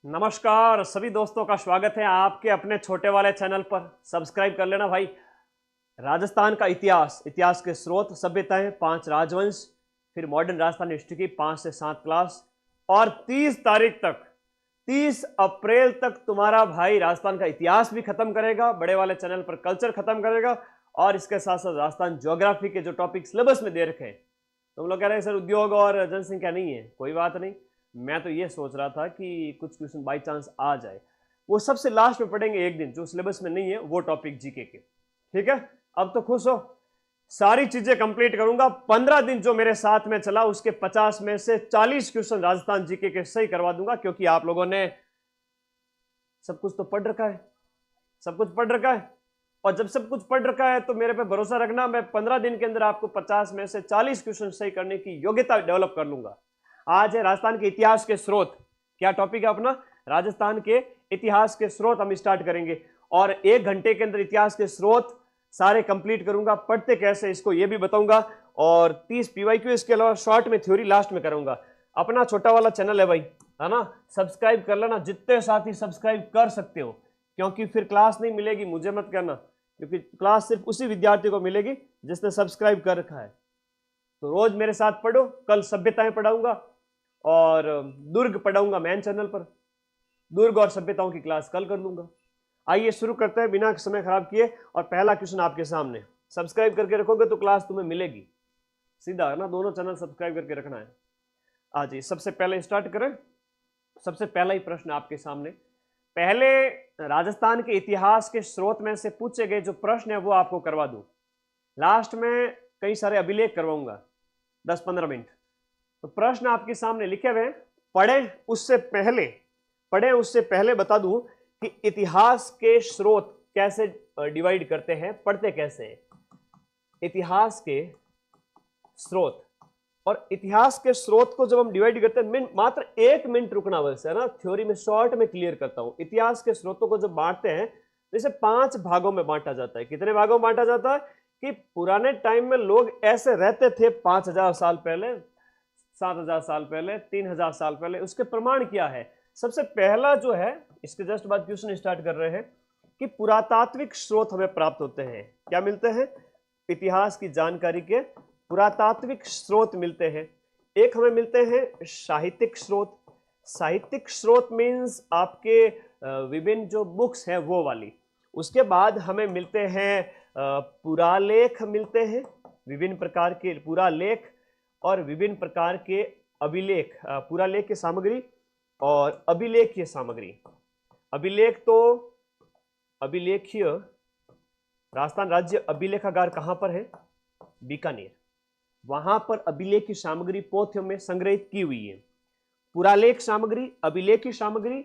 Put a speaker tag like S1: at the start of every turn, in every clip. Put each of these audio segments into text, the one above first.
S1: नमस्कार सभी दोस्तों का स्वागत है आपके अपने छोटे वाले चैनल पर। सब्सक्राइब कर लेना भाई। राजस्थान का इतिहास, इतिहास के स्रोत, सभ्यताएं, 5 राजवंश, फिर मॉडर्न राजस्थान हिस्ट्री की 5 से 7 क्लास, और 30 तारीख तक, 30 अप्रैल तक तुम्हारा भाई राजस्थान का इतिहास भी खत्म करेगा, बड़े वाले चैनल पर कल्चर खत्म करेगा, और इसके साथ साथ राजस्थान ज्योग्राफी के जो टॉपिक सिलेबस में दे रखे हैं। तुम लोग कह रहे हैं सर उद्योग और जनसंख्या नहीं है, कोई बात नहीं। मैं तो ये सोच रहा था कि कुछ क्वेश्चन बाई चांस आ जाए, वो सबसे लास्ट में पढ़ेंगे एक दिन, जो सिलेबस में नहीं है वो टॉपिक जीके के। ठीक है, अब तो खुश हो। सारी चीजें कंप्लीट करूंगा। 15 दिन जो मेरे साथ में चला उसके 50 में से 40 क्वेश्चन राजस्थान जीके के सही करवा दूंगा, क्योंकि आप लोगों ने सब कुछ तो पढ़ रखा है, सब कुछ पढ़ रखा है। और जब सब कुछ पढ़ रखा है तो मेरे पे भरोसा रखना, मैं 15 दिन के अंदर आपको 50 में से 40 क्वेश्चन सही करने की योग्यता डेवलप कर लूंगा। आज है राजस्थान के इतिहास के स्रोत। क्या टॉपिक है अपना? राजस्थान के इतिहास के स्रोत हम स्टार्ट करेंगे, और 1 घंटे के अंदर इतिहास के स्रोत सारे कंप्लीट करूंगा। पढ़ते कैसे इसको ये भी बताऊंगा, और 30 पीवाईक्यू, इसके अलावा शॉर्ट में थ्योरी लास्ट में करूंगा। अपना छोटा वाला चैनल है भाई, है ना, सब्सक्राइब कर लेना। जितने साथी सब्सक्राइब कर सकते हो, क्योंकि फिर क्लास नहीं मिलेगी, मुझे मत करना, क्योंकि क्लास सिर्फ उसी विद्यार्थी को मिलेगी जिसने सब्सक्राइब कर रखा है। तो रोज मेरे साथ पढ़ो। कल सभ्यताएं पढ़ाऊंगा और दुर्ग पढ़ाऊंगा मेन चैनल पर। दुर्ग और सभ्यताओं की क्लास कल कर लूंगा। आइए शुरू करते हैं बिना समय खराब किए। और पहला क्वेश्चन आपके सामने। सब्सक्राइब करके रखोगे तो क्लास तुम्हें मिलेगी, सीधा है ना। दोनों चैनल सब्सक्राइब करके रखना है। आ जाइए, सबसे पहले स्टार्ट करें। सबसे पहला ही प्रश्न आपके सामने। पहले राजस्थान के इतिहास के स्रोत में से पूछे गए जो प्रश्न है वो आपको करवा दूं। लास्ट में कई सारे अभिलेख करवाऊंगा, 10-15 मिनट। तो प्रश्न आपके सामने लिखे हुए हैं। पढ़े उससे पहले बता दूं कि इतिहास के स्रोत कैसे डिवाइड करते हैं, पढ़ते कैसे हैं। इतिहास के स्रोत, और इतिहास के स्रोत को जब हम डिवाइड करते हैं, मात्र 1 मिनट रुकना अवश्य है ना, थ्योरी में शॉर्ट में क्लियर करता हूं। इतिहास के स्रोतों को जब बांटते हैं तो इसे 5 भागों में बांटा जाता है। कितने भागों में बांटा जाता है? कि पुराने टाइम में लोग ऐसे रहते थे 5000 साल पहले, 7000 साल पहले, 3000 साल पहले। उसके प्रमाण क्या है? सबसे पहला जो है, इसके जस्ट बाद क्वेश्चन स्टार्ट कर रहे हैं, कि पुरातात्विक स्रोत हमें प्राप्त होते हैं। क्या मिलते हैं? इतिहास की जानकारी के पुरातात्विक स्रोत मिलते हैं। एक हमें मिलते हैं साहित्यिक स्रोत। साहित्यिक स्रोत मीन्स आपके विभिन्न जो बुक्स हैं वो वाली। उसके बाद हमें मिलते हैं पुरालेख मिलते हैं, विभिन्न प्रकार के पुरालेख और विभिन्न प्रकार के अभिलेख। पुरालेख की सामग्री और अभिलेखीय सामग्री। अभिलेख तो अभिलेखीय, राजस्थान राज्य अभिलेखागार कहां पर है? बीकानेर। वहां पर अभिलेख की सामग्री पोथियों में संग्रहित की हुई है। पुरालेख सामग्री, अभिलेख की सामग्री।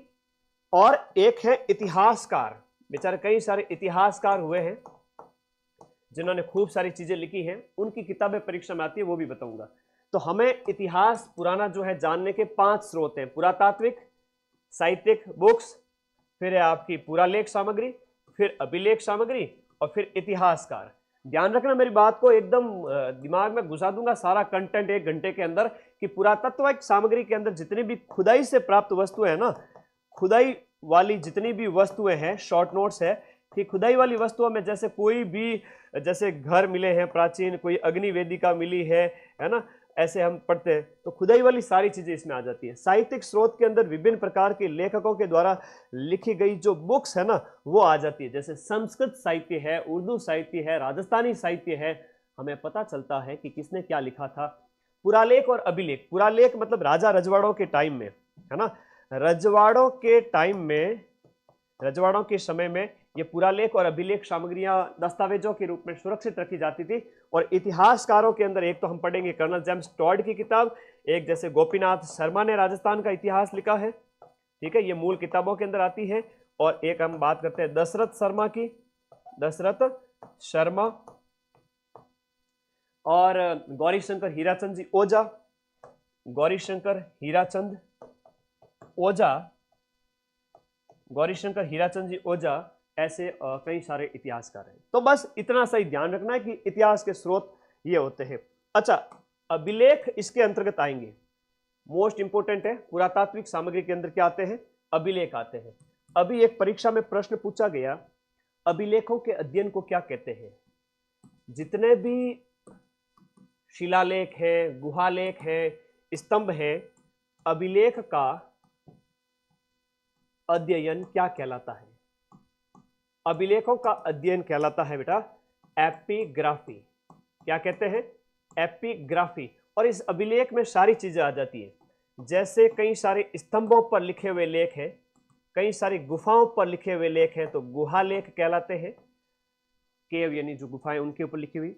S1: और एक है इतिहासकार। बेचारे कई सारे इतिहासकार हुए हैं जिन्होंने खूब सारी चीजें लिखी हैं, उनकी किताबें परीक्षा में आती है, वो भी बताऊंगा। तो हमें इतिहास पुराना जो है जानने के 5 स्रोत हैं। पुरातात्विक, साहित्यिक बुक्स, फिर है आपकी पुरालेख सामग्री, फिर अभिलेख सामग्री, और फिर इतिहासकार। ध्यान रखना मेरी बात को, एकदम दिमाग में घुसा दूंगा सारा कंटेंट 1 घंटे के अंदर, कि पुरातत्विक सामग्री के अंदर जितनी भी खुदाई से प्राप्त वस्तुएं है ना, खुदाई वाली जितनी भी वस्तुएं हैं, शॉर्ट नोट्स है कि खुदाई वाली वस्तुओं में जैसे कोई भी, जैसे घर मिले हैं प्राचीन, कोई अग्नि वेदिका मिली है ना, ऐसे हम पढ़ते हैं, तो खुदाई वाली सारी चीजें इसमें आ जाती है। साहित्यिक स्रोत के अंदर विभिन्न प्रकार के लेखकों के द्वारा लिखी गई जो बुक्स है ना, वो आ जाती है। जैसे संस्कृत साहित्य है, उर्दू साहित्य है, राजस्थानी साहित्य है, हमें पता चलता है कि किसने क्या लिखा था। पुरालेख और अभिलेख। पुरालेख मतलब राजा रजवाड़ों के टाइम में, है ना, रजवाड़ों के टाइम में, रजवाड़ों के समय में ये पुरालेख और अभिलेख सामग्रियां दस्तावेजों के रूप में सुरक्षित रखी जाती थी। और इतिहासकारों के अंदर एक तो हम पढ़ेंगे कर्नल जेम्स टॉड की किताब, एक जैसे गोपीनाथ शर्मा ने राजस्थान का इतिहास लिखा है, ठीक है, ये मूल किताबों के अंदर आती है। और एक हम बात करते हैं दशरथ शर्मा की, दशरथ शर्मा, और गौरीशंकर हीराचंद जी ओझा, गौरीशंकर हीराचंद ओझा, गौरीशंकर हीराचंद जी ओझा, ऐसे कई सारे इतिहासकार हैं। तो बस इतना सही ध्यान रखना है कि इतिहास के स्रोत ये होते हैं। अच्छा, अभिलेख इसके अंतर्गत आएंगे, मोस्ट इंपोर्टेंट है। पुरातात्विक सामग्री के अंदर क्या आते हैं? अभिलेख आते हैं। अभी एक परीक्षा में प्रश्न पूछा गया, अभिलेखों के अध्ययन को क्या कहते हैं? जितने भी शिलालेख है, गुहालेख है, स्तंभ है, अभिलेख का अध्ययन क्या कहलाता है? अभिलेखों का अध्ययन कहलाता है बेटा एपिग्राफी। क्या कहते हैं? एपिग्राफी। और इस अभिलेख में सारी चीजें आ जाती है, जैसे कई सारे स्तंभों पर लिखे हुए लेख हैं, कई सारी गुफाओं पर लिखे हुए लेख हैं तो गुहालेख कहलाते हैं। केव यानी जो गुफाएं उनके ऊपर लिखी हुई,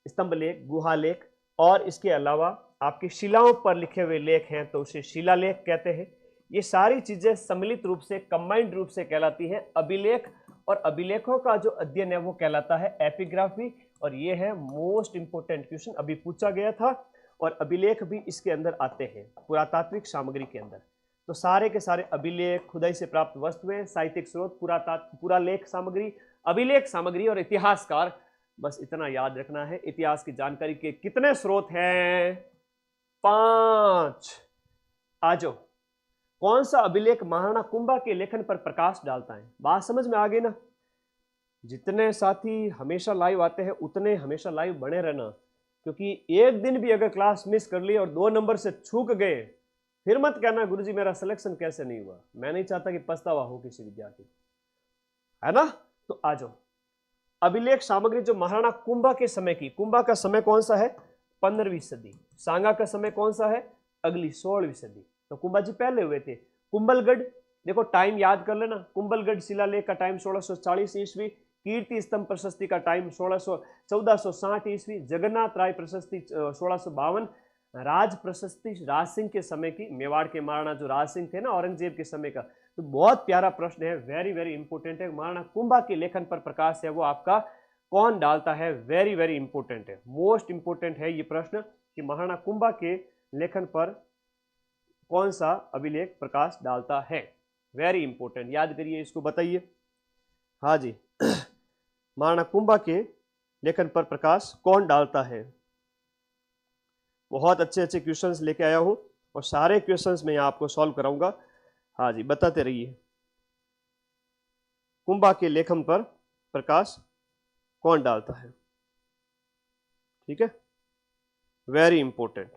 S1: स्तंभ लेख, गुहालेख। और इसके अलावा आपकी शिलाओं पर लिखे हुए लेख हैं तो उसे शिलालेख कहते हैं। ये सारी चीजें सम्मिलित रूप से, कंबाइंड रूप से कहलाती है अभिलेख। और अभिलेखों का जो अध्ययन है वो कहलाता है एपिग्राफी। और ये है मोस्ट इंपोर्टेंट क्वेश्चन, अभी पूछा गया था। और अभिलेख भी इसके अंदर आते हैं, पुरातात्विक सामग्री के अंदर। तो सारे के सारे अभिलेख, खुदाई से प्राप्त वस्तुएं, साहित्यिक स्रोत, पुरालेख सामग्री, अभिलेख सामग्री और इतिहासकार, बस इतना याद रखना है। इतिहास की जानकारी के कितने स्रोत हैं? 5। आजो, कौन सा अभिलेख महाराणा कुंभा के लेखन पर प्रकाश डालता है? बात समझ में आ गई ना? जितने साथी हमेशा लाइव आते हैं उतने हमेशा लाइव बने रहना, क्योंकि एक दिन भी अगर क्लास मिस कर ली और 2 नंबर से चूक गए, फिर मत कहना गुरुजी मेरा सिलेक्शन कैसे नहीं हुआ। मैं नहीं चाहता कि पछतावा हो किसी विद्यार्थी को, है ना? तो आ जाओ, अभिलेख सामग्री जो महाराणा कुंभा के समय की, कुंभा का समय कौन सा है? 15वीं सदी। सांगा का समय कौन सा है? अगली 16वीं सदी। तो कुंभा जी पहले हुए थे। कुंभलगढ़, देखो टाइम याद कर लेना, कुंभलगढ़ शिलालेख का टाइम 1640 ईस्वी, कीर्ति स्तंभ प्रशस्ति का टाइम 1460 ईस्वी, जगन्नाथ राय प्रशस्ति 1652, राज प्रशस्ति राज सिंह के समय की, मेवाड़ के महाराणा जो राज सिंह थे ना औरंगजेब के समय का। तो बहुत प्यारा प्रश्न है, वेरी वेरी इंपॉर्टेंट है। महाराणा कुंभा के लेखन पर प्रकाश है वो आपका कौन डालता है? वेरी वेरी इंपॉर्टेंट है, मोस्ट इंपॉर्टेंट है ये प्रश्न कि महाराणा कुंभा के लेखन पर कौन सा अभिलेख प्रकाश डालता है। वेरी इंपॉर्टेंट, याद करिए इसको, बताइए। हाँ जी महाराणा कुंभा के लेखन पर प्रकाश कौन डालता है? बहुत अच्छे अच्छे क्वेश्चंस लेके आया हूं और सारे क्वेश्चंस मैं आपको सॉल्व कराऊंगा। हाँ जी, बताते रहिए। कुंभा के लेखन पर प्रकाश कौन डालता है? ठीक है, वेरी इंपॉर्टेंट।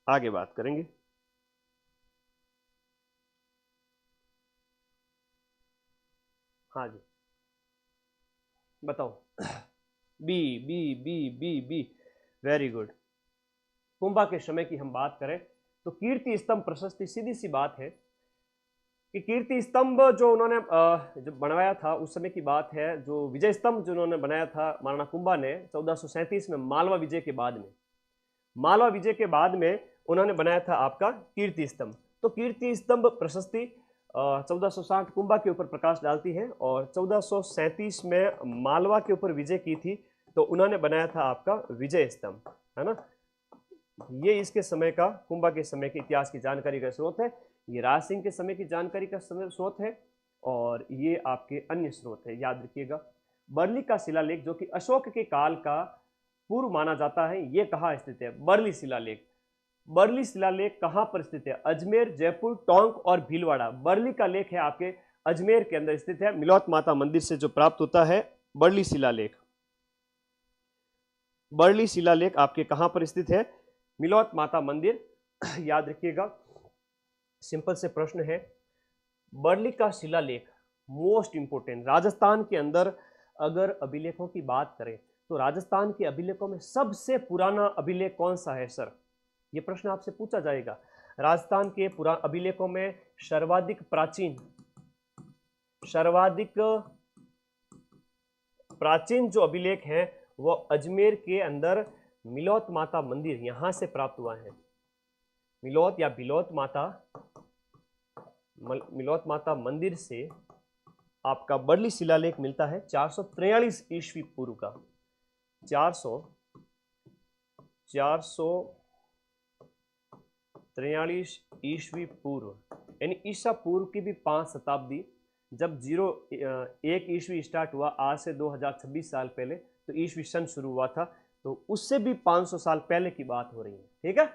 S1: आगे बात करेंगे। हाँ जी, बताओ। B B B B B, very good. Kumbha के समय की हम बात करें तो कीर्ति स्तंभ प्रशस्ति, सीधी सी बात है कि कीर्ति स्तंभ जो उन्होंने जब बनवाया था उस समय की बात है। जो विजय स्तंभ जो उन्होंने बनाया था महाराणा कुंभा ने 1437 में मालवा विजय के बाद में, मालवा विजय के बाद में उन्होंने बनाया था आपका कीर्ति स्तंभ। तो कीर्ति स्तंभ प्रशस्ति 1460 कुंभा के ऊपर प्रकाश डालती है और 1437 में मालवा के ऊपर विजय की थी तो उन्होंने बनाया था आपका विजय स्तंभ, है ना? ये इसके समय का, कुंभा के समय के इतिहास की जानकारी का स्रोत है। ये राज सिंह के समय की जानकारी का स्रोत है और ये आपके अन्य स्रोत है, याद रखिएगा। बरली का शिलालेख जो कि अशोक के काल का पूर्व माना जाता है, ये कहाँ स्थित है? बरली शिलालेख। बरली शिलालेख कहाँ पर स्थित है? अजमेर, जयपुर, टोंक और भीलवाड़ा। बरली का लेख है आपके अजमेर के अंदर स्थित है, मिलौत माता मंदिर से जो प्राप्त होता है बरली शिलालेख। बरली शिलालेख आपके कहां पर स्थित है? मिलौत माता मंदिर। याद रखिएगा, सिंपल से प्रश्न है। बरली का शिलालेख मोस्ट इंपोर्टेंट। राजस्थान के अंदर अगर अभिलेखों की बात करें तो राजस्थान के अभिलेखों में सबसे पुराना अभिलेख कौन सा है सर? ये प्रश्न आपसे पूछा जाएगा। राजस्थान के अभिलेखों में सर्वाधिक प्राचीन जो अभिलेख है वो अजमेर के अंदर मिलौत माता मंदिर, यहां से प्राप्त हुआ है। मिलौत या बिलौत माता मंदिर से आपका बरली शिलालेख मिलता है 443 ईस्वी पूर्व का। 443 ईस्वी पूर्व, यानी ईसा पूर्व की भी 5 शताब्दी। जब 01 ईस्वी स्टार्ट हुआ, आज से 2026 साल पहले तो ईस्वी सन शुरू हुआ था, तो उससे भी 500 साल पहले की बात हो रही है। ठीक है,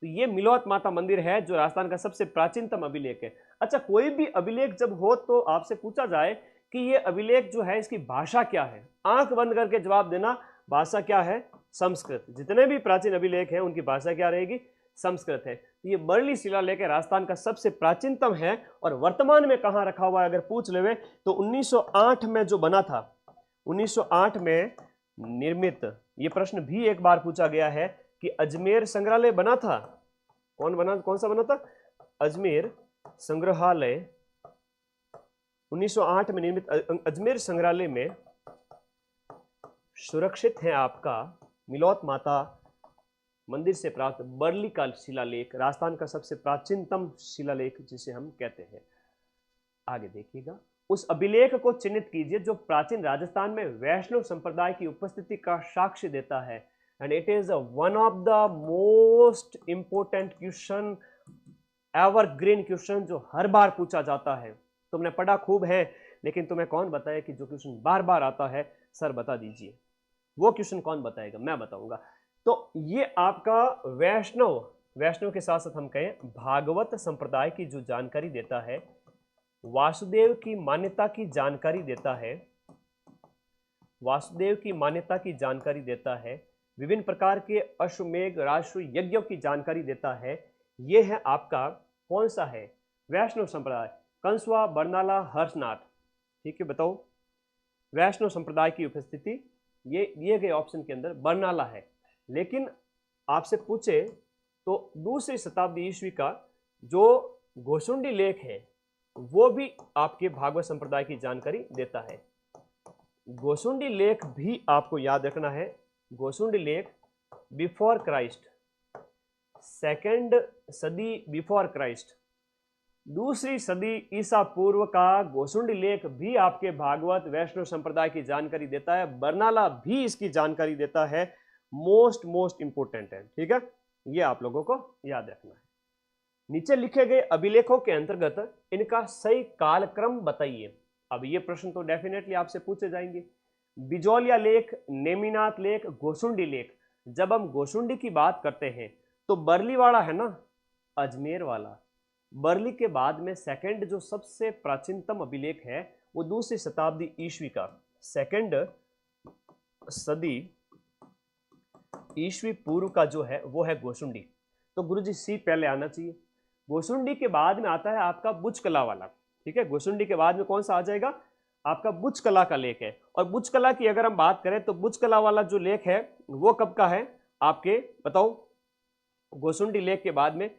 S1: तो ये मिलोत माता मंदिर है जो राजस्थान का सबसे प्राचीनतम अभिलेख है। अच्छा, कोई भी अभिलेख जब हो तो आपसे पूछा जाए कि ये अभिलेख जो है इसकी भाषा क्या है, आंख बंद करके जवाब देना, भाषा क्या है? संस्कृत। जितने भी प्राचीन अभिलेख हैं उनकी भाषा क्या रहेगी? संस्कृत है। ये बर्ली शिलालेख राजस्थान का सबसे प्राचीनतम है और वर्तमान में कहाँ रखा हुआ है अगर पूछ लेवे तो 1908 में जो बना था, 1908 में निर्मित, ये प्रश्न भी एक बार पूछा गया है कि अजमेर संग्रहालय बना था, कौन सा बना था? अजमेर संग्रहालय। 1908 में निर्मित अजमेर संग्रहालय में सुरक्षित है आपका मिलोत माता मंदिर से प्राप्त बर्ली का शिलालेख, राजस्थान का सबसे प्राचीनतम शिलालेख जिसे हम कहते हैं। आगे देखिएगा, उस अभिलेख को चिन्हित कीजिए जो प्राचीन राजस्थान में वैष्णव संप्रदाय की उपस्थिति का साक्ष्य देता है। And it is one of the most important question, evergreen question जो हर बार पूछा जाता है। तुमने पढ़ा खूब है, लेकिन तुम्हें कौन बताए कि जो क्वेश्चन बार बार आता है सर बता दीजिए, वो क्वेश्चन कौन बताएगा? मैं बताऊंगा। तो ये आपका वैष्णव के साथ साथ हम कहें भागवत संप्रदाय की जो जानकारी देता है, वासुदेव की मान्यता की जानकारी देता है, वासुदेव की मान्यता की जानकारी देता है, विभिन्न प्रकार के अश्वमेघ राष्ट्र यज्ञों की जानकारी देता है। ये है आपका कौन सा है? वैष्णव संप्रदाय, कंसवा, बरनाला, हर्षनाथ। ठीक है, बताओ वैष्णव संप्रदाय की उपस्थिति, ये दिए गए ऑप्शन के अंदर बरनाला है। लेकिन आपसे पूछे तो दूसरी शताब्दी ईस्वी का जो गोसुंडी लेख है वो भी आपके भागवत संप्रदाय की जानकारी देता है। गोसुंडी लेख भी आपको याद रखना है। गोसुंडी लेख बिफोर क्राइस्ट, सेकंड सदी बिफोर क्राइस्ट, दूसरी सदी ईसा पूर्व का गोसुंडी लेख भी आपके भागवत वैष्णव संप्रदाय की जानकारी देता है। बरनाला भी इसकी जानकारी देता है। मोस्ट इंपोर्टेंट है। ठीक है, ये आप लोगों को याद रखना है। नीचे लिखे गए अभिलेखों के अंतर्गत इनका सही कालक्रम बताइए। अब ये प्रश्न तो डेफिनेटली आपसे पूछे जाएंगे। बिजोलिया लेख, नेमिनाथ लेख, गोसुंडी लेख। जब हम गोसुंडी की बात करते हैं तो बर्ली वाला है ना, अजमेर वाला। बर्ली के बाद में सेकंड जो सबसे प्राचीनतम अभिलेख है वो दूसरी शताब्दी ईस्वी का, सेकंड सदी ईस्वी पूर्व का जो है वो है गोसुंडी। तो गुरुजी सी पहले आना चाहिए। गोसुंडी के बाद में आता है आपका बुचकला वाला। ठीक है, गोसुंडी के बाद में कौन सा आ जाएगा? आपका बुचकला का लेख है। और बुचकला की अगर हम बात करें तो बुचकला वाला जो लेख है वो कब का है आपके, बताओ? गोसुंडी लेख के बाद में,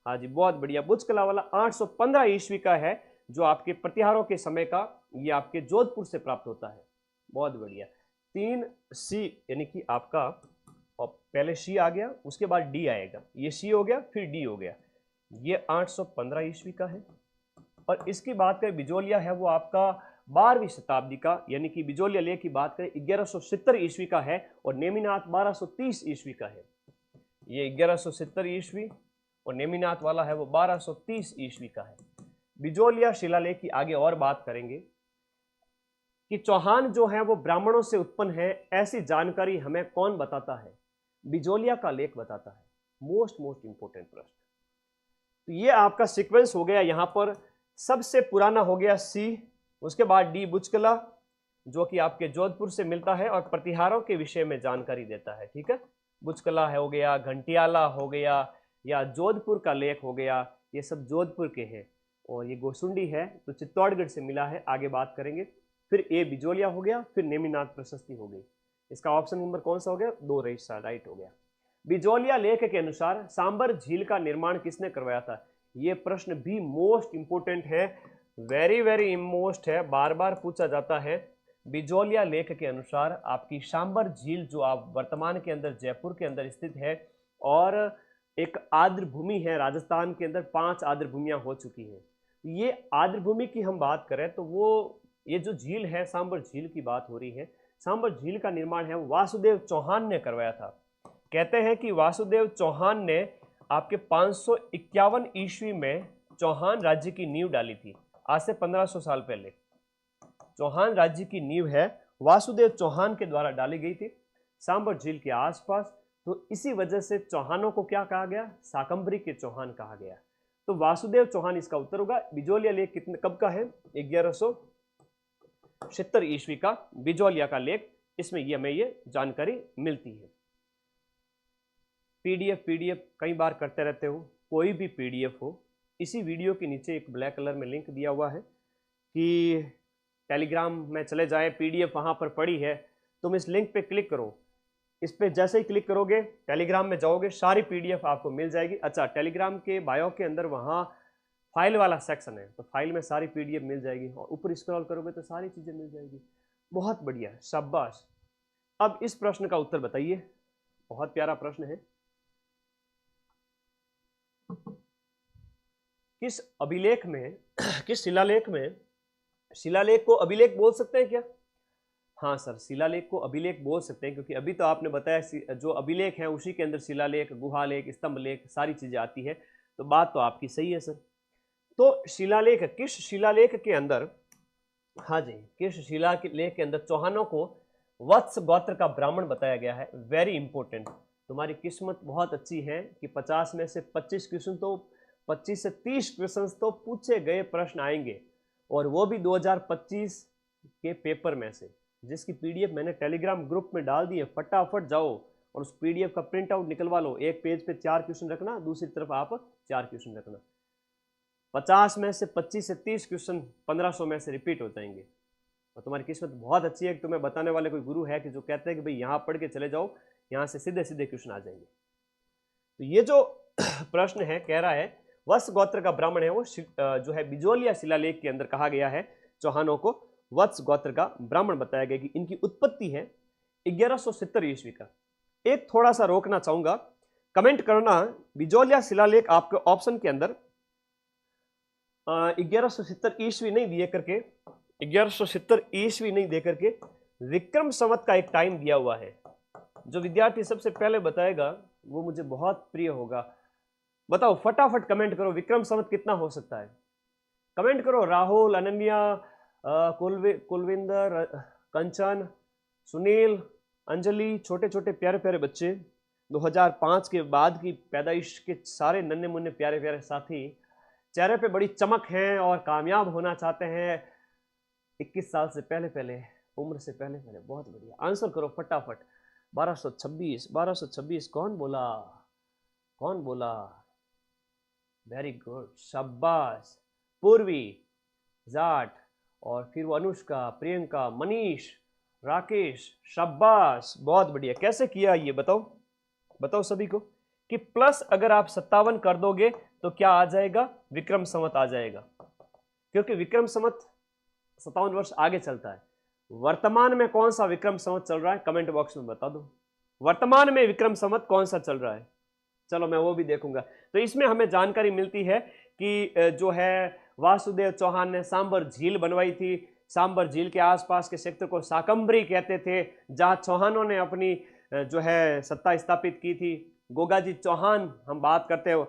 S1: हाँ जी बहुत बढ़िया, बुचकला वाला 815 ईस्वी का है जो आपके प्रतिहारों के समय का, ये आपके जोधपुर से प्राप्त होता है। बहुत बढ़िया। 3 सी यानी कि आपका, और पहले सी आ गया उसके बाद डी आएगा, ये सी हो गया फिर डी हो गया। ये 815 ईस्वी का है। और इसकी बात करें बिजोलिया है वो आपका 12वीं शताब्दी का, यानी कि बिजोलिया लेख की बात करें 1170 ईस्वी का है और नेमिनाथ 1230 ईस्वी का है। ये 1170 ईस्वी और नेमिनाथ वाला है वो 1230 ईस्वी का है। बिजोलिया शिलालेख की आगे और बात करेंगे कि चौहान जो है वो ब्राह्मणों से उत्पन्न है, ऐसी जानकारी हमें कौन बताता है? बिजोलिया का लेख बताता है। मोस्ट इंपोर्टेंट प्रश्न। तो ये आपका सीक्वेंस हो गया। यहां पर सबसे पुराना हो गया सी, उसके बाद डी बुचकला जो कि आपके जोधपुर से मिलता है और प्रतिहारों के विषय में जानकारी देता है। ठीक है, बुचकला हो गया, घंटियाला हो गया या जोधपुर का लेख हो गया, ये सब जोधपुर के हैं। और ये गोसुंडी है तो चित्तौड़गढ़ से मिला है, आगे बात करेंगे। फिर ए बिजोलिया हो गया, फिर नेमिनाथ प्रशस्ति हो गई। इसका ऑप्शन नंबर कौन सा हो गया? 2 राइट हो गया। बिजोलिया लेख के अनुसार सांबर झील का निर्माण किसने करवाया था? ये प्रश्न भी मोस्ट इंपोर्टेंट है, वेरी मोस्ट है, बार बार पूछा जाता है। बिजोलिया लेख के अनुसार आपकी सांबर झील जो आप वर्तमान के अंदर जयपुर के अंदर स्थित है और एक आर्द्र भूमि है, राजस्थान के अंदर 5 आर्द्र भूमियां हो चुकी हैं। ये आर्द्र भूमि की हम बात करें तो वो ये जो झील है सांबर झील की बात हो रही है। सांबर झील का निर्माण है वासुदेव चौहान ने करवाया था। कहते हैं कि वासुदेव चौहान ने आपके 551 ईस्वी में चौहान राज्य की नींव डाली थी। आज से 1500 साल पहले चौहान राज्य की नींव है वासुदेव चौहान के द्वारा डाली गई थी। सांबर झील के आसपास तो इसी वजह से चौहानों को क्या कहा गया, शाकंभरी के चौहान कहा गया। तो वासुदेव चौहान इसका उत्तर होगा। बिजोलिया लेख कितने कब का है, 1176 ईस्वी का बिजोलिया का लेख, इसमें ये हमें ये जानकारी मिलती है। पीडीएफ कई बार करते रहते हो, कोई भी पीडीएफ हो, इसी वीडियो के नीचे एक ब्लैक कलर में लिंक दिया हुआ है कि टेलीग्राम में चले जाए, पीडीएफ वहां पर पड़ी है, तुम इस लिंक पे क्लिक करो। इस पे जैसे ही क्लिक करोगे टेलीग्राम में जाओगे, सारी पीडीएफ आपको मिल जाएगी। अच्छा, टेलीग्राम के बायो के अंदर वहाँ फाइल वाला सेक्शन है, तो फाइल में सारी पीडीएफ मिल जाएगी, और ऊपर स्क्रॉल करोगे तो सारी चीज़ें मिल जाएगी। बहुत बढ़िया, शाबाश। अब इस प्रश्न का उत्तर बताइए, बहुत प्यारा प्रश्न है। किस अभिलेख में, किस शिलालेख में, शिलालेख को अभिलेख बोल सकते हैं क्या? हाँ सर, शिलालेख को अभिलेख बोल सकते हैं, क्योंकि अभी तो आपने बताया जो अभिलेख है उसी के अंदर शिलालेख, गुहालेख, स्तंभलेख सारी चीजें आती है, तो बात तो आपकी सही है सर। तो शिलालेख, किस शिलालेख के अंदर, हाँ जी, किस शिलालेख के अंदर चौहानों को वत्स गोत्र का ब्राह्मण बताया गया है? Very important. तुम्हारी किस्मत बहुत अच्छी है कि 50 में से 25 क्वेश्चन तो 25 से 30 क्वेश्चन तो पूछे गए प्रश्न आएंगे, और वो भी 2025 के पेपर में से, जिसकी पीडीएफ मैंने टेलीग्राम ग्रुप में डाल दी है। फटाफट जाओ और उस पीडीएफ का प्रिंट आउट निकलवा लो। एक पेज पे 4 क्वेश्चन रखना, दूसरी तरफ आप 4 क्वेश्चन रखना। 50 में से 25 से 30 क्वेश्चन 1500 में से रिपीट हो जाएंगे। और तुम्हारी किस्मत बहुत अच्छी है कि तुम्हें बताने वाले कोई गुरु है कि जो कहते हैं कि भाई यहाँ पढ़ के चले जाओ, यहाँ से सीधे सीधे क्वेश्चन आ जाएंगे। तो ये जो प्रश्न है, कह रहा है वत्स गोत्र का ब्राह्मण है, वो जो है बिजोलिया शिलालेख के अंदर कहा गया है चौहानों को वत्स गोत्र का ब्राह्मण बताया गया कि इनकी उत्पत्ति है 1170 ईस्वी का। एक थोड़ा सा रोकना चाहूंगा, कमेंट करना बिजोलिया शिलालेख आपके ऑप्शन के अंदर 1170 ईस्वी नहीं दिए करके, 1170 ईस्वी नहीं दे करके विक्रम संवत का एक टाइम दिया हुआ है। जो विद्यार्थी सबसे पहले बताएगा वो मुझे बहुत प्रिय होगा। बताओ, फटाफट कमेंट करो, विक्रम संवत कितना हो सकता है? कमेंट करो। राहुल, अनन्या, कुलविंदर, कंचन, सुनील, अंजलि, छोटे छोटे प्यारे प्यारे बच्चे, 2005 के बाद की पैदाइश के सारे नन्हे मुन्ने प्यारे प्यारे साथी, चेहरे पे बड़ी चमक है और कामयाब होना चाहते हैं 21 साल से पहले पहले, उम्र से पहले पहले। बहुत बढ़िया, आंसर करो फटाफट। 1226 कौन बोला, कौन बोला? वेरी गुड, शाबाश। पूर्वी, जाट, और फिर वो अनुष्का, प्रियंका, मनीष, राकेश, शाबाश, बहुत बढ़िया। कैसे किया ये बताओ, बताओ सभी को कि प्लस अगर आप 57 कर दोगे तो क्या आ जाएगा? विक्रम संवत आ जाएगा, क्योंकि विक्रम संवत 57 वर्ष आगे चलता है। वर्तमान में कौन सा विक्रम संवत चल रहा है? कमेंट बॉक्स में बता दो, वर्तमान में विक्रम संवत कौन सा चल रहा है। चलो मैं वो भी देखूंगा। तो इसमें हमें जानकारी मिलती है कि जो है वासुदेव चौहान ने सांबर झील बनवाई थी। सांबर झील के आसपास के क्षेत्र को शाकंभरी कहते थे, जहां चौहानों ने अपनी जो है सत्ता स्थापित की थी। गोगाजी चौहान हम बात करते हैं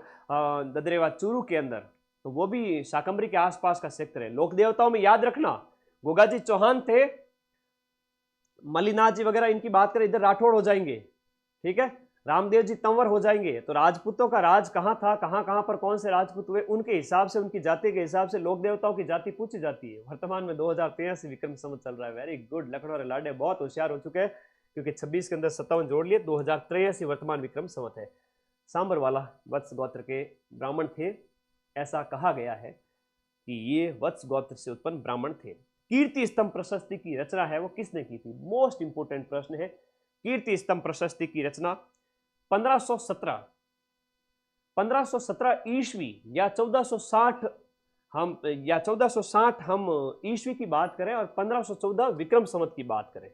S1: ददरेवा चूरू के अंदर, तो वो भी शाकंभरी के आसपास का क्षेत्र है। लोक देवताओं में याद रखना, गोगाजी चौहान थे, मलिनाथ जी वगैरह इनकी बात करें इधर राठौड़ हो जाएंगे, ठीक है, रामदेव जी तंवर हो जाएंगे। तो राजपूतों का राज कहाँ था, कहाँ कहाँ पर कौन से राजपूत हुए, उनके हिसाब से, उनकी जाति के हिसाब से लोक देवताओं की जाति पूछी जाती है। वर्तमान में 2013 से विक्रम संवत चल रहा है। वेरी गुड, लखनऊ और लाडे बहुत होशियार हो चुके हैं, क्योंकि 26 के अंदर 57 जोड़ लिए, 2083 वर्तमान विक्रम संवत है। सांबर वाला वत्स गोत्र के ब्राह्मण थे, ऐसा कहा गया है कि ये वत्स गोत्र से उत्पन्न ब्राह्मण थे। कीर्ति स्तंभ प्रशस्ति की रचना है वो किसने की थी? मोस्ट इंपोर्टेंट प्रश्न है। कीर्ति स्तंभ प्रशस्ति की रचना 1517 ईस्वी या 1460 हम ईस्वी की बात करें, और 1514 विक्रम संवत की बात करें।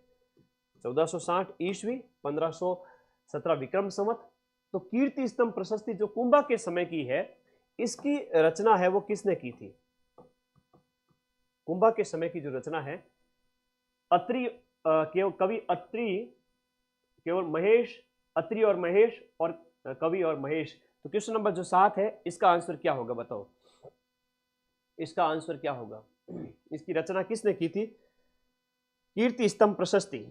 S1: 1460 ईस्वी, 1517 विक्रम संवत। तो कीर्ति स्तंभ प्रशस्ति जो कुंभा के समय की है, इसकी रचना है वो किसने की थी? कुंभा के समय की जो रचना है, अत्रि, केवल कवि अत्रि, केवल महेश, अत्रि और महेश, और कवि और महेश। तो क्वेश्चन नंबर जो 7 है, इसका आंसर क्या होगा बताओ? इसका आंसर क्या होगा? इसकी रचना किसने की थी? कीर्ति स्तंभ प्रशस्ति।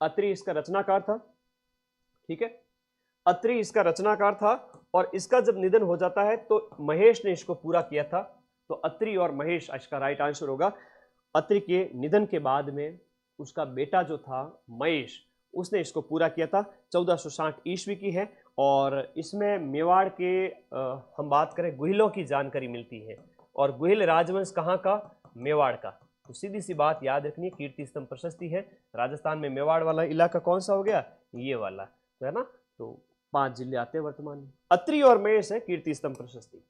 S1: अत्रि इसका रचनाकार था, ठीक है, अत्रि इसका रचनाकार था और इसका जब निधन हो जाता है तो महेश ने इसको पूरा किया था। तो अत्रि और महेश इसका राइट आंसर होगा। अत्रि के निधन के बाद में उसका बेटा जो था महेश, उसने इसको पूरा किया था। 1460 ईस्वी की है और इसमें मेवाड़ के हम बात करें गुहिलों की जानकारी मिलती है। और गुहिल राजवंश कहाँ का? मेवाड़ का। तो सीधी सी बात याद रखनी है, कीर्ति स्तंभ प्रशस्ति है। राजस्थान में मेवाड़ वाला इलाका कौन सा हो गया? ये वाला, तो है ना। तो 5 जिले आते हैं वर्तमान में। अत्रि और महेश है कीर्ति स्तंभ प्रशस्ति।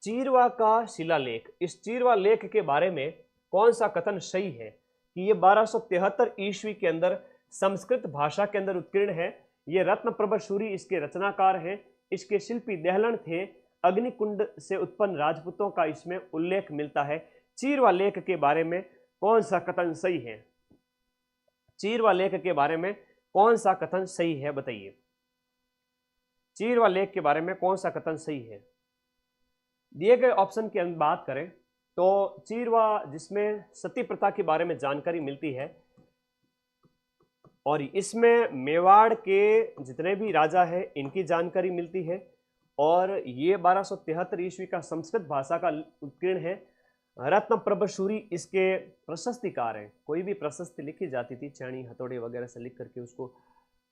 S1: चीरवा का शिलालेख, इस चीरवा लेख के बारे में कौन सा कथन सही है कि ये 1273 ईस्वी के अंदर संस्कृत भाषा के अंदर उत्कीर्ण है। ये रत्नप्रभा सूरी इसके रचनाकार हैं। इसके शिल्पी देहलन थे। अग्निकुंड से उत्पन्न राजपूतों का इसमें उल्लेख मिलता है। चीरवा लेख के बारे में कौन सा कथन सही है? चीरवा लेख के बारे में कौन सा कथन सही है, बताइए। चीरवा लेख के बारे में कौन सा कथन सही है? दिए गए ऑप्शन की हम बात करें तो चीरवा, जिसमें सती प्रथा के बारे में जानकारी मिलती है और इसमें मेवाड़ के जितने भी राजा हैं इनकी जानकारी मिलती है। और ये 1273 ईस्वी का संस्कृत भाषा का उत्कीर्ण है। रत्नप्रभा सूरी इसके प्रशस्तिकार हैं। कोई भी प्रशस्ति लिखी जाती थी, छेनी हथौड़े वगैरह से लिख करके उसको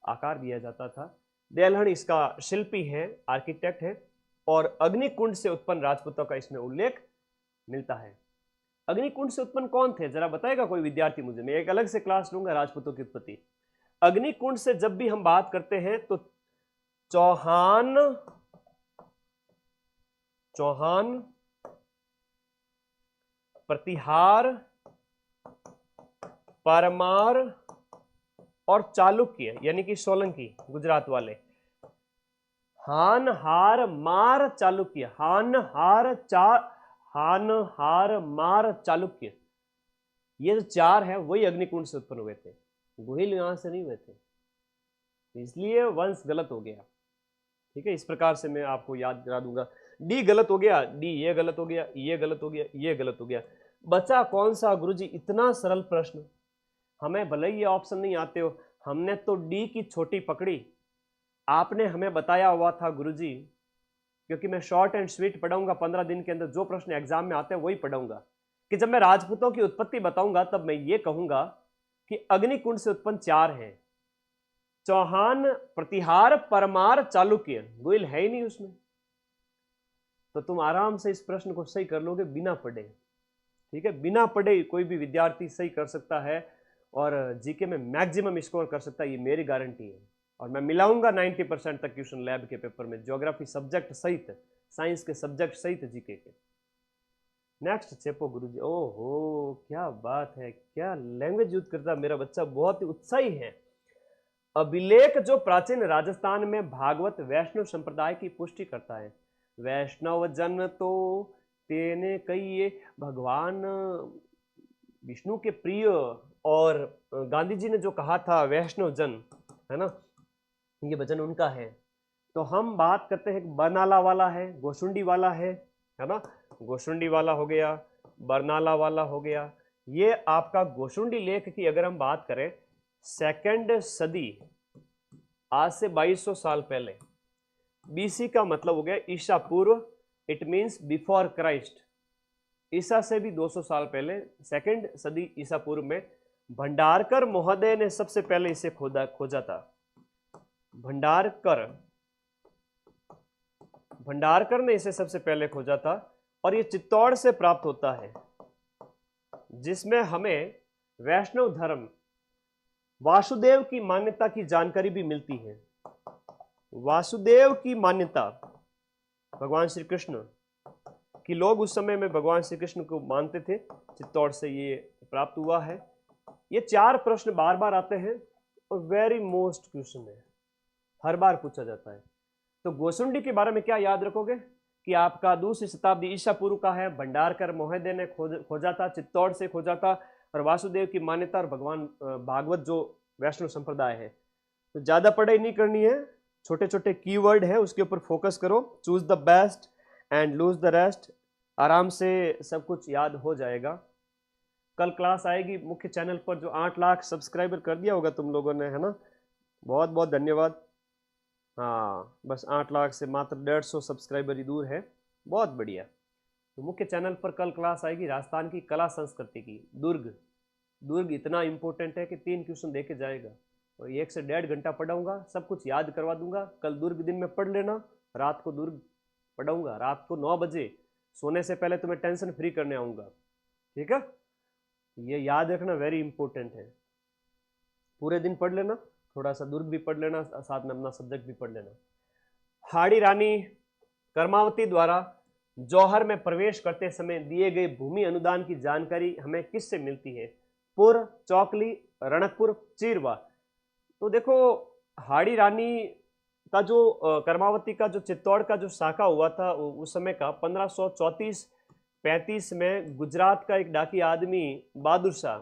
S1: आकार दिया जाता था। देहलन इसका शिल्पी है, आर्किटेक्ट है। और अग्निकुंड से उत्पन्न राजपूतों का इसमें उल्लेख मिलता है। अग्निकुंड से उत्पन्न कौन थे, जरा बताएगा कोई विद्यार्थी मुझे? मैं एक अलग से क्लास लूंगा राजपूतों की उत्पत्ति। अग्निकुंड से जब भी हम बात करते हैं तो चौहान, प्रतिहार, परमार और चालुक्य यानी कि सोलंकी गुजरात वाले, हान हार मार चालुक्य, हान हार मार चालुक्य, ये जो 4 है वही अग्निकुंड से उत्पन्न हुए थे। गुहिल यहां से नहीं हुए थे, इसलिए वंश गलत हो गया। ठीक है, इस प्रकार से मैं आपको याद करा दूंगा। डी गलत हो गया, डी ये गलत हो गया, ये गलत हो गया, ये गलत हो गया। बचा कौन सा गुरुजी? इतना सरल प्रश्न। हमें भले ही ये ऑप्शन नहीं आते हो, हमने तो डी की छोटी पकड़ी। आपने हमें बताया हुआ था गुरुजी, क्योंकि मैं शॉर्ट एंड स्वीट पढ़ाऊंगा 15 दिन के अंदर, जो प्रश्न एग्जाम में आते हैं वही पढ़ाऊंगा, कि जब मैं राजपूतों की उत्पत्ति बताऊंगा तब मैं ये कहूंगा कि अग्निकुंड से उत्पन्न 4 हैं, चौहान, प्रतिहार, परमार, चालुक्य। गुहिल है ही नहीं उसमें। तो तुम आराम से इस प्रश्न को सही कर लोगे बिना पढ़े। ठीक है, बिना पढ़े कोई भी विद्यार्थी सही कर सकता है और जीके में मैक्सिमम स्कोर कर सकता है, ये मेरी गारंटी है। और मैं मिलाऊंगा 90% तक ट्यूशन लैब के पेपर में, ज्योग्राफी सब्जेक्ट सहित, साइंस के सब्जेक्ट सहित जीके के। नेक्स्ट चेपो गुरुजी। ओहो क्या बात है, क्या लैंग्वेज यूज करता है मेरा बच्चा, बहुत ही उत्साही है। अभिलेख जो प्राचीन राजस्थान में भागवत वैष्णव संप्रदाय की पुष्टि करता है। वैष्णव जन तो तेने कहिए, भगवान विष्णु के प्रिय, और गांधी जी ने जो कहा था वैष्णव जन, है ना, ये भजन उनका है। तो हम बात करते हैं बरनाला वाला है, गोसुंडी वाला है ना, गोसुंडी वाला हो गया, बरनाला वाला हो गया। ये आपका गोसुंडी लेख की अगर हम बात करें, 2nd सदी, आज से 2200 साल पहले, बीसी का मतलब हो गया ईसा पूर्व, इट मींस बिफोर क्राइस्ट। ईसा से भी 200 साल पहले, 2nd सदी ईसा पूर्व में भंडारकर महोदय ने सबसे पहले इसे खोजा था। भंडारकर ने इसे सबसे पहले खोजा था और ये चित्तौड़ से प्राप्त होता है, जिसमें हमें वैष्णव धर्म, वासुदेव की मान्यता की जानकारी भी मिलती है। वासुदेव की मान्यता, भगवान श्री कृष्ण कि लोग उस समय में भगवान श्री कृष्ण को मानते थे, चित्तौड़ से ये प्राप्त हुआ है। ये 4 प्रश्न बार बार आते हैं और वेरी मोस्ट क्वेश्चन है, हर बार पूछा जाता है। तो गोसुंडी के बारे में क्या याद रखोगे कि आपका 2री शताब्दी ईसा पूर्व का है, भंडारकर महोदय ने खोजा था, चित्तौड़ से खोजा था, और वासुदेव की मान्यता और भगवान भागवत जो वैष्णव संप्रदाय है। तो ज्यादा पढ़ाई नहीं करनी है, छोटे छोटे कीवर्ड है उसके ऊपर फोकस करो, choose the best and lose the rest, आराम से सब कुछ याद हो जाएगा। कल क्लास आएगी मुख्य चैनल पर। जो 8 लाख सब्सक्राइबर कर दिया होगा तुम लोगों ने, है ना, बहुत बहुत धन्यवाद। हाँ, बस 8 लाख से मात्र 150 सब्सक्राइबर ही दूर है, बहुत बढ़िया। तो मुख्य चैनल पर कल क्लास आएगी राजस्थान की कला संस्कृति की। दुर्ग, दुर्ग इतना इंपॉर्टेंट है कि 3 क्वेश्चन दे के जाएगा, और 1 से 1.5 घंटा पढ़ाऊंगा, सब कुछ याद करवा दूंगा। कल दुर्ग दिन में पढ़ लेना, रात को दुर्ग पढ़ाऊंगा, रात को 9 बजे सोने से पहले तुम्हें टेंशन फ्री करने आऊंगा, ठीक है। ये याद रखना, वेरी इंपॉर्टेंट है। पूरे दिन पढ़ लेना, थोड़ा सा दुर्ग भी पढ़ लेना, साथ में अपना सब्जेक्ट भी पढ़ लेना। हाड़ी रानी कर्मावती द्वारा जौहर में प्रवेश करते समय दिए गए भूमि अनुदान की जानकारी हमें किससे मिलती है? पुर, चौकली, रणकपुर, चीरवा। तो देखो, हाड़ी रानी का जो कर्मावती का जो चित्तौड़ का जो शाखा हुआ था उस समय का 1534-35 में गुजरात का एक डाकी आदमी बहादुर शाह,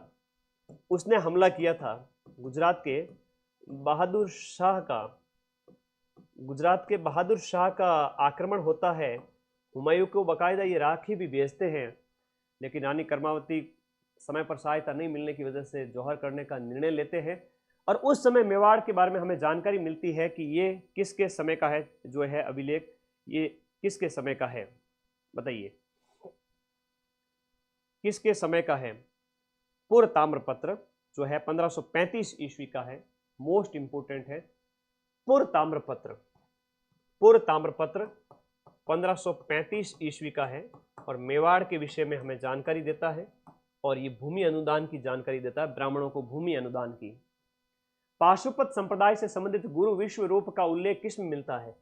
S1: उसने हमला किया था। गुजरात के बहादुर शाह का आक्रमण होता है। हुमायूं को बाकायदा ये राखी भी भेजते हैं, लेकिन रानी कर्मावती समय पर सहायता नहीं मिलने की वजह से जौहर करने का निर्णय लेते हैं। और उस समय मेवाड़ के बारे में हमें जानकारी मिलती है कि ये किसके समय का है, जो है अभिलेख, ये किसके समय का है, बताइए किसके समय का है? पुर ताम्रपत्र जो है 1535 ईस्वी का है, मोस्ट इंपोर्टेंट है। पुर ताम्रपत्र 1535 ईस्वी का है, और मेवाड़ के विषय में हमें जानकारी देता है, और ये भूमि अनुदान की जानकारी देता है, ब्राह्मणों को भूमि अनुदान की। पाशुपत संप्रदाय से संबंधित गुरु विश्व रूप का उल्लेख किसमें मिलता है?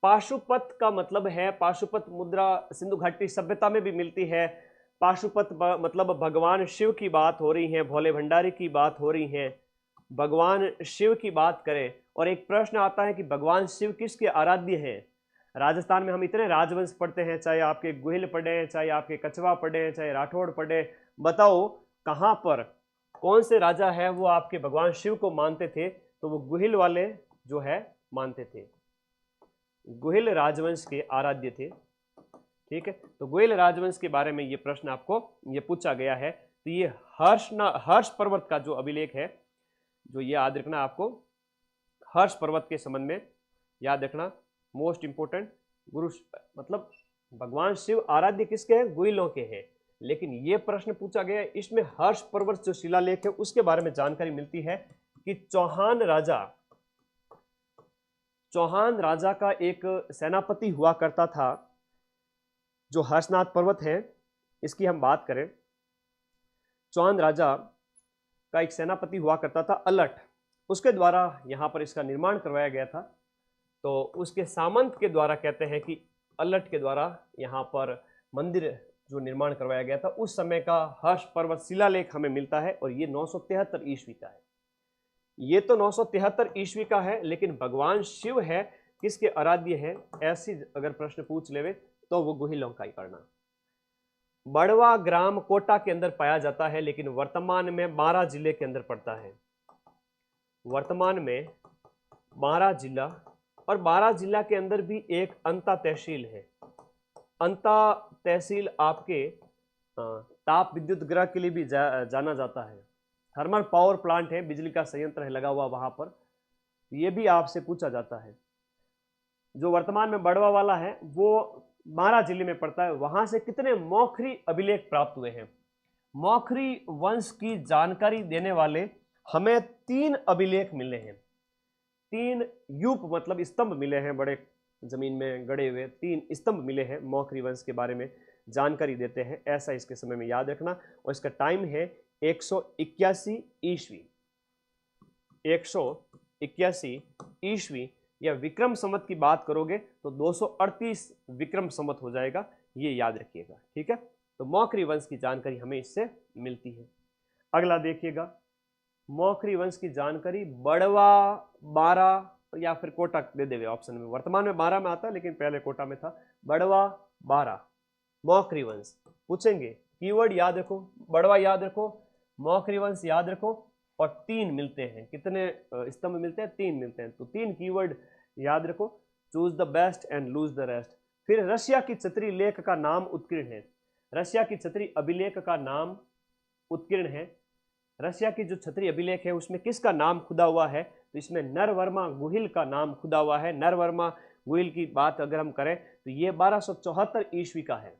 S1: पाशुपत का मतलब है, पाशुपत मुद्रा सिंधु घाटी सभ्यता में भी मिलती है। पाशुपत मतलब भगवान शिव की बात हो रही है, भोले भंडारी की बात हो रही है, भगवान शिव की बात करें। और एक प्रश्न आता है कि भगवान शिव किसके आराध्य हैं? राजस्थान में हम इतने राजवंश पढ़ते हैं, चाहे आपके गुहिल पढ़े, चाहे आपके कछवा पढ़े, चाहे राठौड़ पढ़े, बताओ कहाँ पर कौन से राजा है वो आपके भगवान शिव को मानते थे? तो वो गुहिल वाले जो है मानते थे, गुहिल राजवंश के आराध्य थे, ठीक है। तो गुहिल राजवंश के बारे में ये प्रश्न आपको ये पूछा गया है। तो ये हर्ष पर्वत का जो अभिलेख है, जो ये याद रखना आपको, हर्ष पर्वत के संबंध में याद रखना, मोस्ट इंपोर्टेंट। गुरु मतलब भगवान शिव आराध्य किसके हैं? गुहिलों के हैं। लेकिन ये प्रश्न पूछा गया है, इसमें हर्ष पर्वत जो शिलालेख है उसके बारे में जानकारी मिलती है कि चौहान राजा का एक सेनापति हुआ करता था। जो हर्षनाथ पर्वत है, इसकी हम बात करें, चौहान राजा का एक सेनापति हुआ करता था अलट, उसके द्वारा यहाँ पर इसका निर्माण करवाया गया था। तो उसके सामंत के द्वारा कहते हैं कि अलट के द्वारा यहाँ पर मंदिर जो निर्माण करवाया गया था, उस समय का हर्ष पर्वत शिलालेख हमें मिलता है, और ये 973 ईस्वी का है। ये तो 973 ईस्वी का है, लेकिन भगवान शिव है किसके आराध्य है, ऐसी अगर प्रश्न पूछ लेवे तो वो गुहिलों का ही करना। बड़वा ग्राम कोटा के अंदर पाया जाता है, लेकिन वर्तमान में 12 जिले के अंदर पड़ता है। वर्तमान में 12 जिला, और 12 जिला के अंदर भी एक अंता तहसील है। अंता तहसील आपके ताप विद्युत गृह के लिए भी जाना जाता है। थर्मल पावर प्लांट है, बिजली का संयंत्र है लगा हुआ वहां पर, ये भी आपसे पूछा जाता है। जो वर्तमान में बड़वा वाला है वो 12 जिले में पड़ता है। वहां से कितने मौखरी अभिलेख प्राप्त हुए हैं? मौखरी वंश की जानकारी देने वाले हमें 3 अभिलेख मिले हैं। 3 यूप मतलब स्तंभ मिले हैं, बड़े जमीन में गड़े हुए 3 स्तंभ मिले हैं, मौखरी वंश के बारे में जानकारी देते हैं, ऐसा इसके समय में याद रखना। और इसका टाइम है 181 ईस्वी, 181 ईस्वी, या विक्रम संवत की बात करोगे तो 238 विक्रम संवत हो जाएगा, ये याद रखिएगा, ठीक है। तो मौखरी वंश की जानकारी हमें इससे मिलती है। अगला देखिएगा, मौखरी वंश की जानकारी बड़वा, 12 या फिर कोटा दे देवे ऑप्शन में। वर्तमान में 12 में आता है, लेकिन पहले कोटा में था। बड़वा 12 मौखरी वंश पूछेंगे, कीवर्ड याद रखो, बड़वा याद रखो, मौखरी वंश याद रखो, और 3 मिलते हैं। कितने स्तंभ मिलते हैं? 3 मिलते हैं। तो 3 कीवर्ड याद रखो, choose the best and lose the rest. फिर रशिया की छतरी लेख का नाम उत्कीर्ण है। रशिया की छतरी अभिलेख का नाम उत्कीर्ण है। रशिया की जो क्षत्रिय अभिलेख है उसमें किसका नाम खुदा हुआ है, तो इसमें नरवर्मा गुहिल का नाम खुदा हुआ है। नरवर्मा गुहिल की बात अगर हम करें तो ये 1274 ईस्वी का है,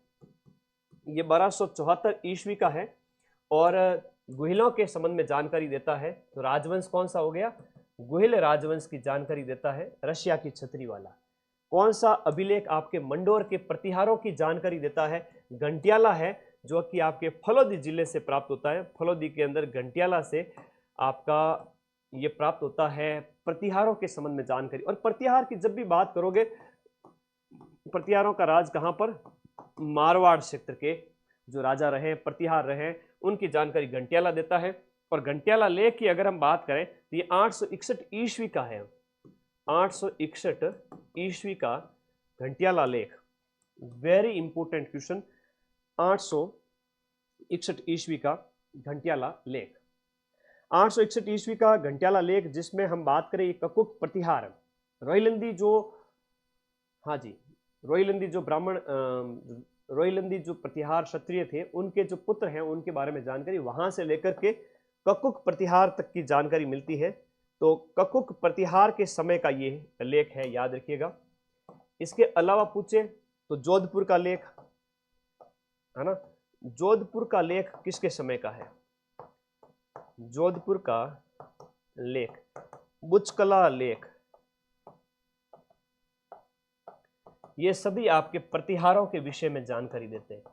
S1: ये 1274 ईस्वी का है और गुहिलों के संबंध में जानकारी देता है। तो राजवंश कौन सा हो गया, गुहिल राजवंश की जानकारी देता है रशिया की छत्री वाला। कौन सा अभिलेख आपके मंडोर के प्रतिहारों की जानकारी देता है, घंटियाला है, जो कि आपके फलोदी जिले से प्राप्त होता है। फलोदी के अंदर घंटियाला से आपका ये प्राप्त होता है प्रतिहारों के संबंध में जानकारी। और प्रतिहार की जब भी बात करोगे, प्रतिहारों का राज कहां पर, मारवाड़ क्षेत्र के जो राजा रहे, प्रतिहार रहे, उनकी जानकारी घंटियाला देता है। और घंटियाला लेख की अगर हम बात करें तो ये 861 ईस्वी का है, 861 ईस्वी का घंटियाला लेख। वेरी इंपोर्टेंट क्वेश्चन, 861 ईस्वी का घंटियाला लेख। 861 ईस्वी का घंटियाला लेख जिसमें हम बात करें ककुक प्रतिहार, रोहिलंदी जो, हाँ जी, रोहिलंदी जो ब्राह्मण, रोहिलंदी जो प्रतिहार क्षत्रिय थे उनके जो पुत्र हैं उनके बारे में जानकारी वहां से लेकर के ककुक प्रतिहार तक की जानकारी मिलती है। तो ककुक प्रतिहार के समय का ये लेख है, याद रखिएगा। इसके अलावा पूछे तो जोधपुर का लेख है ना, जोधपुर का लेख किसके समय का है, जोधपुर का लेख, बुचकला लेख, ये सभी आपके प्रतिहारों के विषय में जानकारी देते हैं।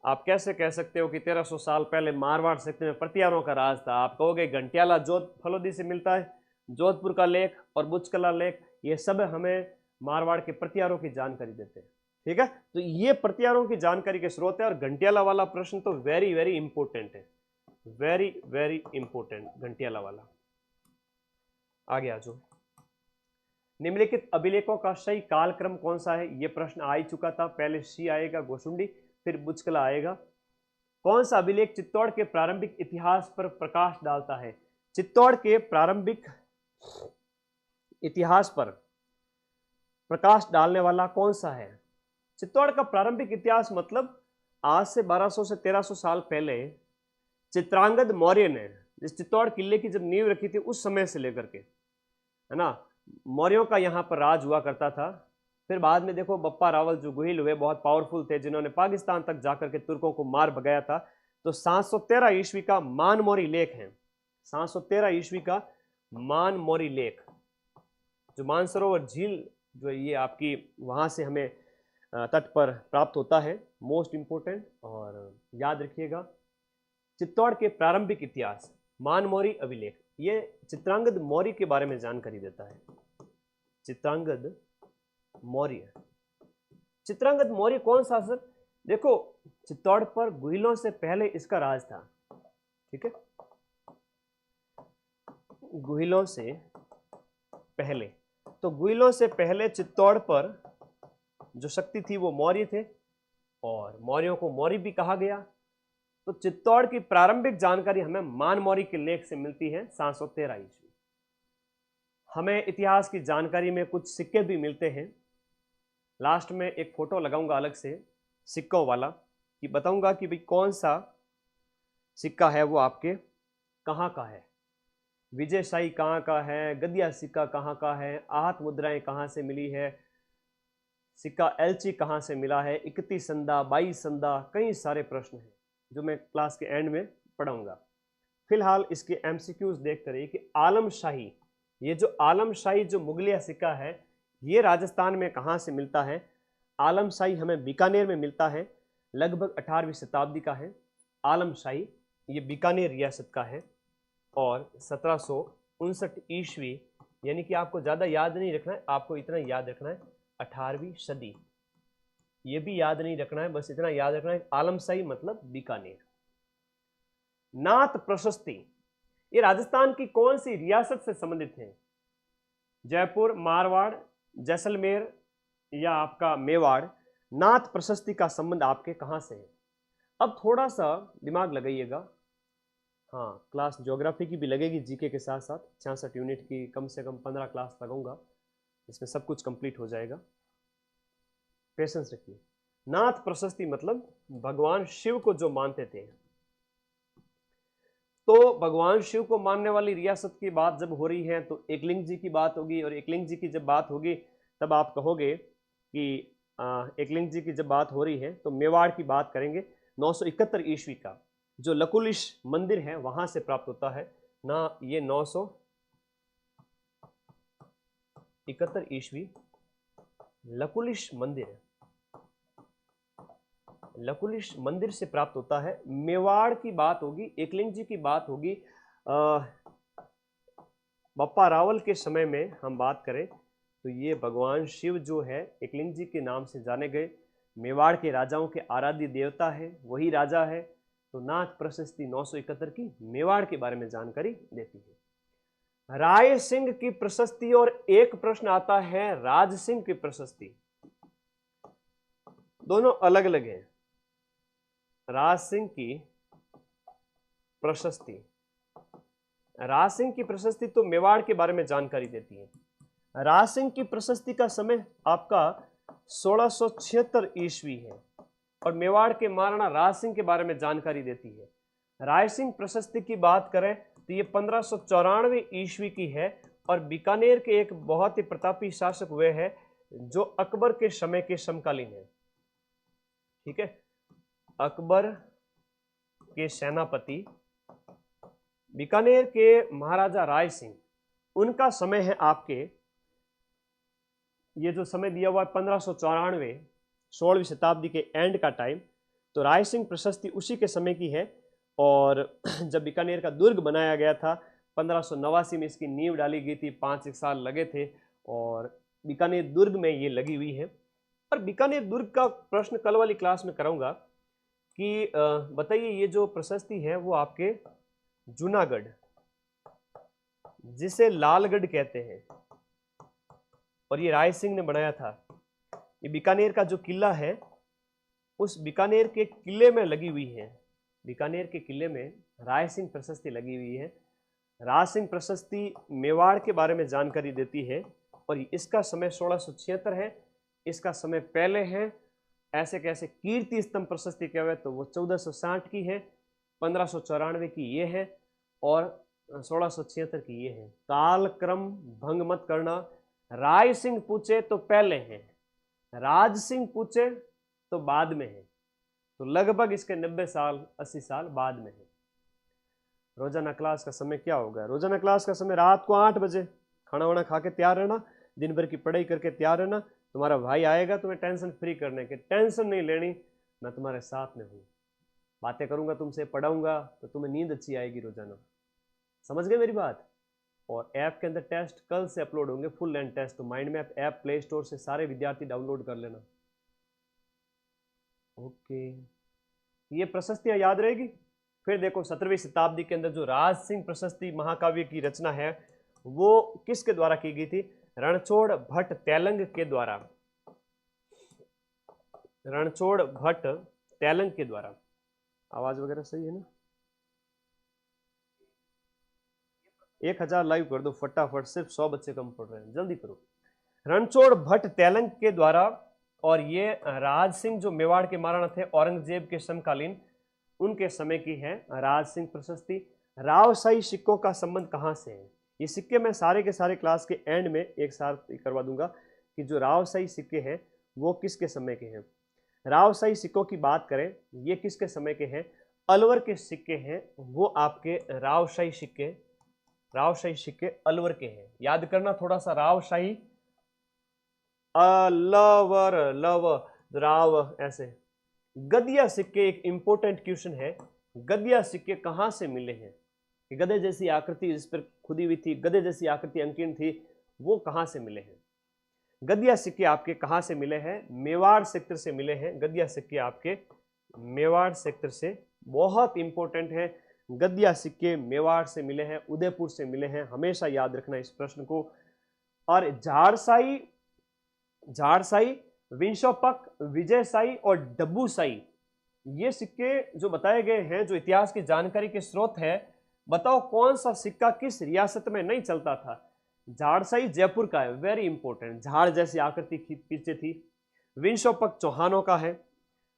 S1: आप कैसे कह सकते हो कि 1300 साल पहले मारवाड़ क्षेत्र में प्रतिहारों का राज था, आप कहोगे घंटियाला जोध फलोदी से मिलता है, जोधपुर का लेख और बुचकला लेख ये सब हमें मारवाड़ के प्रतिहारों की जानकारी देते हैं। ठीक है, तो ये प्रतिहारों की जानकारी के स्रोत है। और घंटियाला वाला प्रश्न तो वेरी वेरी इंपॉर्टेंट है, वेरी वेरी इंपॉर्टेंट घंटियाला वाला। आगे आ जाओ, निम्नलिखित अभिलेखों का सही कालक्रम कौन सा है, यह प्रश्न आ ही चुका था। पहले सी आएगा गोसुंडी, फिर बुचकला आएगा। कौन सा अभिलेख चित्तौड़ के प्रारंभिक इतिहास पर प्रकाश डालता है, चित्तौड़ के प्रारंभिक इतिहास पर प्रकाश डालने वाला कौन सा है। चित्तौड़ का प्रारंभिक इतिहास मतलब आज से 1200 से 1300 साल पहले चित्रांगद मौर्य ने जिस चित्तौड़ किले की जब नींव रखी थी उस समय से लेकर के, है ना, मौर्यों का यहाँ पर राज हुआ करता था। फिर बाद में देखो बप्पा रावल जो गुहिल हुए बहुत पावरफुल थे, जिन्होंने पाकिस्तान तक जाकर के तुर्कों को मार भगाया था। तो 713 ईस्वी का मानमोरी लेख है, 713 ईस्वी का मानमोरी लेख, जो मानसरोवर झील जो ये आपकी वहां से हमें तट पर प्राप्त होता है, मोस्ट इंपोर्टेंट। और याद रखिएगा चित्तौड़ के प्रारंभिक इतिहास मानमोरी अभिलेख, ये चित्रांगद मौर्य के बारे में जानकारी देता है। चित्रांगद मौर्य, चित्रांगद मौर्य कौन सा सर, देखो चित्तौड़ पर गुहिलों से पहले इसका राज था। ठीक है, गुहिलों से पहले, तो गुहिलों से पहले चित्तौड़ पर जो शक्ति थी वो मौर्य थे और मौर्यों को मौर्य भी कहा गया। तो चित्तौड़ की प्रारंभिक जानकारी हमें मानमौरी के लेख से मिलती है 713 ईस्वी। हमें इतिहास की जानकारी में कुछ सिक्के भी मिलते हैं। लास्ट में एक फोटो लगाऊंगा अलग से सिक्कों वाला, कि बताऊंगा कि भाई कौन सा सिक्का है वो आपके कहाँ का है, विजयशाही कहाँ का है, गदिया सिक्का कहाँ का है, आहत मुद्राएं कहाँ से मिली है, सिक्का एलची कहाँ से मिला है, 31 संदा 22 संदा, कई सारे प्रश्न हैं जो मैं क्लास के एंड में पढ़ाऊंगा। फिलहाल इसके एमसीक्यूज देखते रहिए कि आलमशाही, ये जो आलमशाही जो मुगलिया सिक्का है ये राजस्थान में कहाँ से मिलता है। आलमशाही हमें बीकानेर में मिलता है, लगभग 18वीं शताब्दी का है। आलमशाही ये बीकानेर रियासत का है और 1759 ईस्वी, यानी कि आपको ज़्यादा याद नहीं रखना है, आपको इतना याद रखना है 18वीं सदी, ये भी याद नहीं रखना है, बस इतना याद रखना है आलमशाही मतलब बीकानेर। नाथ प्रशस्ति, ये राजस्थान की कौन सी रियासत से संबंधित है, जयपुर, मारवाड़, जैसलमेर या आपका मेवाड़। नाथ प्रशस्ति का संबंध आपके कहां से है। अब थोड़ा सा दिमाग लगाइएगा, हाँ क्लास ज्योग्राफी की भी लगेगी जीके के साथ साथ, 66 यूनिट की कम से कम 15 क्लास लगाऊंगा, इसमें सब कुछ कंप्लीट हो जाएगा, पेशेंस रखिए। नाथ प्रशस्ति मतलब भगवान शिव को जो मानते थे भगवान शिव को मानने वाली रियासत की बात जब हो रही है तो एकलिंग जी की बात होगी, और एकलिंग जी की जब बात होगी तब आप कहोगे कि एकलिंग जी की जब बात हो रही है तो मेवाड़ की बात करेंगे। 971 ईस्वी का जो लकुलिश मंदिर है वहां से प्राप्त होता है ना। ये 971 ईस्वी लकुलिश मंदिर से प्राप्त होता है। मेवाड़ की बात होगी, एकलिंग जी की बात होगी। बप्पा रावल के समय में हम बात करें तो ये भगवान शिव जो है एकलिंग जी के नाम से जाने गए, मेवाड़ के राजाओं के आराध्य देवता है, वही राजा है। तो नाथ प्रशस्ति 971 की मेवाड़ के बारे में जानकारी देती है। राय सिंह की प्रशस्ति, और एक प्रश्न आता है राज सिंह की प्रशस्ति, दोनों अलग अलग हैं। राज सिंह की प्रशस्ति, राज सिंह की प्रशस्ति तो मेवाड़ के बारे में जानकारी देती है। राज सिंह की प्रशस्ति का समय आपका 1676 ईस्वी है, और मेवाड़ के महाराणा राज सिंह के बारे में जानकारी देती है। राय सिंह प्रशस्ति की बात करें तो ये 1594 ईस्वी की है, और बीकानेर के एक बहुत ही प्रतापी शासक हुए हैं जो अकबर के समय के समकालीन है। ठीक है, अकबर के सेनापति बीकानेर के महाराजा राय सिंह, उनका समय है आपके, ये जो समय दिया हुआ है 1594, 16वीं शताब्दी के एंड का टाइम, तो राय सिंह प्रशस्ति उसी के समय की है। और जब बीकानेर का दुर्ग बनाया गया था 1589 में इसकी नींव डाली गई थी, 5 साल लगे थे, और बीकानेर दुर्ग में ये लगी हुई है। और बीकानेर दुर्ग का प्रश्न कल वाली क्लास में कराऊंगा कि बताइए ये जो प्रशस्ति है वो आपके जूनागढ़, जिसे लालगढ़ कहते हैं, और ये राय सिंह ने बनाया था। ये बीकानेर का जो किला है उस बीकानेर के किले में लगी हुई है, बीकानेर के किले में राय सिंह प्रशस्ति लगी हुई है। राज सिंह प्रशस्ति मेवाड़ के बारे में जानकारी देती है, और इसका समय 1676 है, इसका समय पहले है। ऐसे कैसे कीर्ति स्तंभ प्रशस्ति क्या है तो वो 1460 की है, 1594 की ये है, और 1676 की ये है। काल क्रम भंग मत करना, राय सिंह पूछे तो पहले है, राज सिंह पूछे तो बाद में है, तो लगभग इसके 90 साल 80 साल बाद में है। रोजाना क्लास का समय क्या होगा? रोजाना क्लास का समय रात को 8 बजे, खाना वाना खा के तैयार रहना, दिन भर की पढ़ाई करके तैयार रहना। तुम्हारा भाई आएगा तुम्हें टेंशन फ्री करने के, टेंशन नहीं लेनी, मैं तुम्हारे साथ में हूँ, बातें करूंगा तुमसे, पढ़ाऊंगा, तो तुम्हें नींद अच्छी आएगी रोजाना। समझ गए मेरी बात? और ऐप के अंदर टेस्ट कल से अपलोड होंगे, फुल लेंथ टेस्ट, तो mind map app play store से सारे विद्यार्थी डाउनलोड कर लेना। ओके, ये प्रशस्तियां याद रहेगी। फिर देखो 17वीं शताब्दी के अंदर जो राज सिंह प्रशस्ति महाकाव्य की रचना है वो किसके द्वारा की गई थी? रणछोड़ भट्ट तेलंग के द्वारा, रणछोड़ भट्ट तेलंग के द्वारा। आवाज वगैरह सही है ना? 1000 लाइव कर दो फटाफट, सिर्फ 100 बच्चे कम पढ़ रहे हैं, जल्दी करो। रणछोड़ भट्ट तेलंग के द्वारा, और ये राज सिंह जो मेवाड़ के महाराणा थे औरंगजेब के समकालीन, उनके समय की है राज सिंह प्रशस्ति। रावशाही सिक्कों का संबंध कहां से है? ये सिक्के मैं सारे के सारे क्लास के एंड में एक साथ करवा दूंगा कि जो रावशाही सिक्के हैं वो किसके समय के हैं। रावशाही सिक्कों की बात करें, ये किसके समय के हैं? अलवर के सिक्के हैं, वो आपके रावशाही सिक्के, रावशाही सिक्के अलवर के हैं। याद करना थोड़ा सा, रावशाही, अलवर, लव, राव, ऐसे। गदिया सिक्के एक इंपॉर्टेंट क्वेश्चन है, गदिया सिक्के कहां से मिले हैं? कि गधे जैसी आकृति जिस पर खुदी हुई थी, गधे जैसी आकृति अंकीर्ण थी, वो कहां से मिले हैं? गदिया सिक्के आपके कहां से मिले हैं? मेवाड़ सेक्टर से मिले हैं। गदिया सिक्के आपके मेवाड़ सेक्टर से, बहुत इंपॉर्टेंट है। गदिया सिक्के मेवाड़ से मिले हैं, उदयपुर से मिले हैं, हमेशा याद रखना इस प्रश्न को। और झारसाई, झारसाई, विंशोपक, विजयसाई और डब्बूसाई, ये सिक्के जो बताए गए हैं, जो इतिहास की जानकारी के स्रोत है, बताओ कौन सा सिक्का किस रियासत में नहीं चलता था? झारसाई जयपुर का है, वेरी इंपॉर्टेंट, झाड़ जैसी आकृति पीछे थी। विंशोपक चौहानों का है,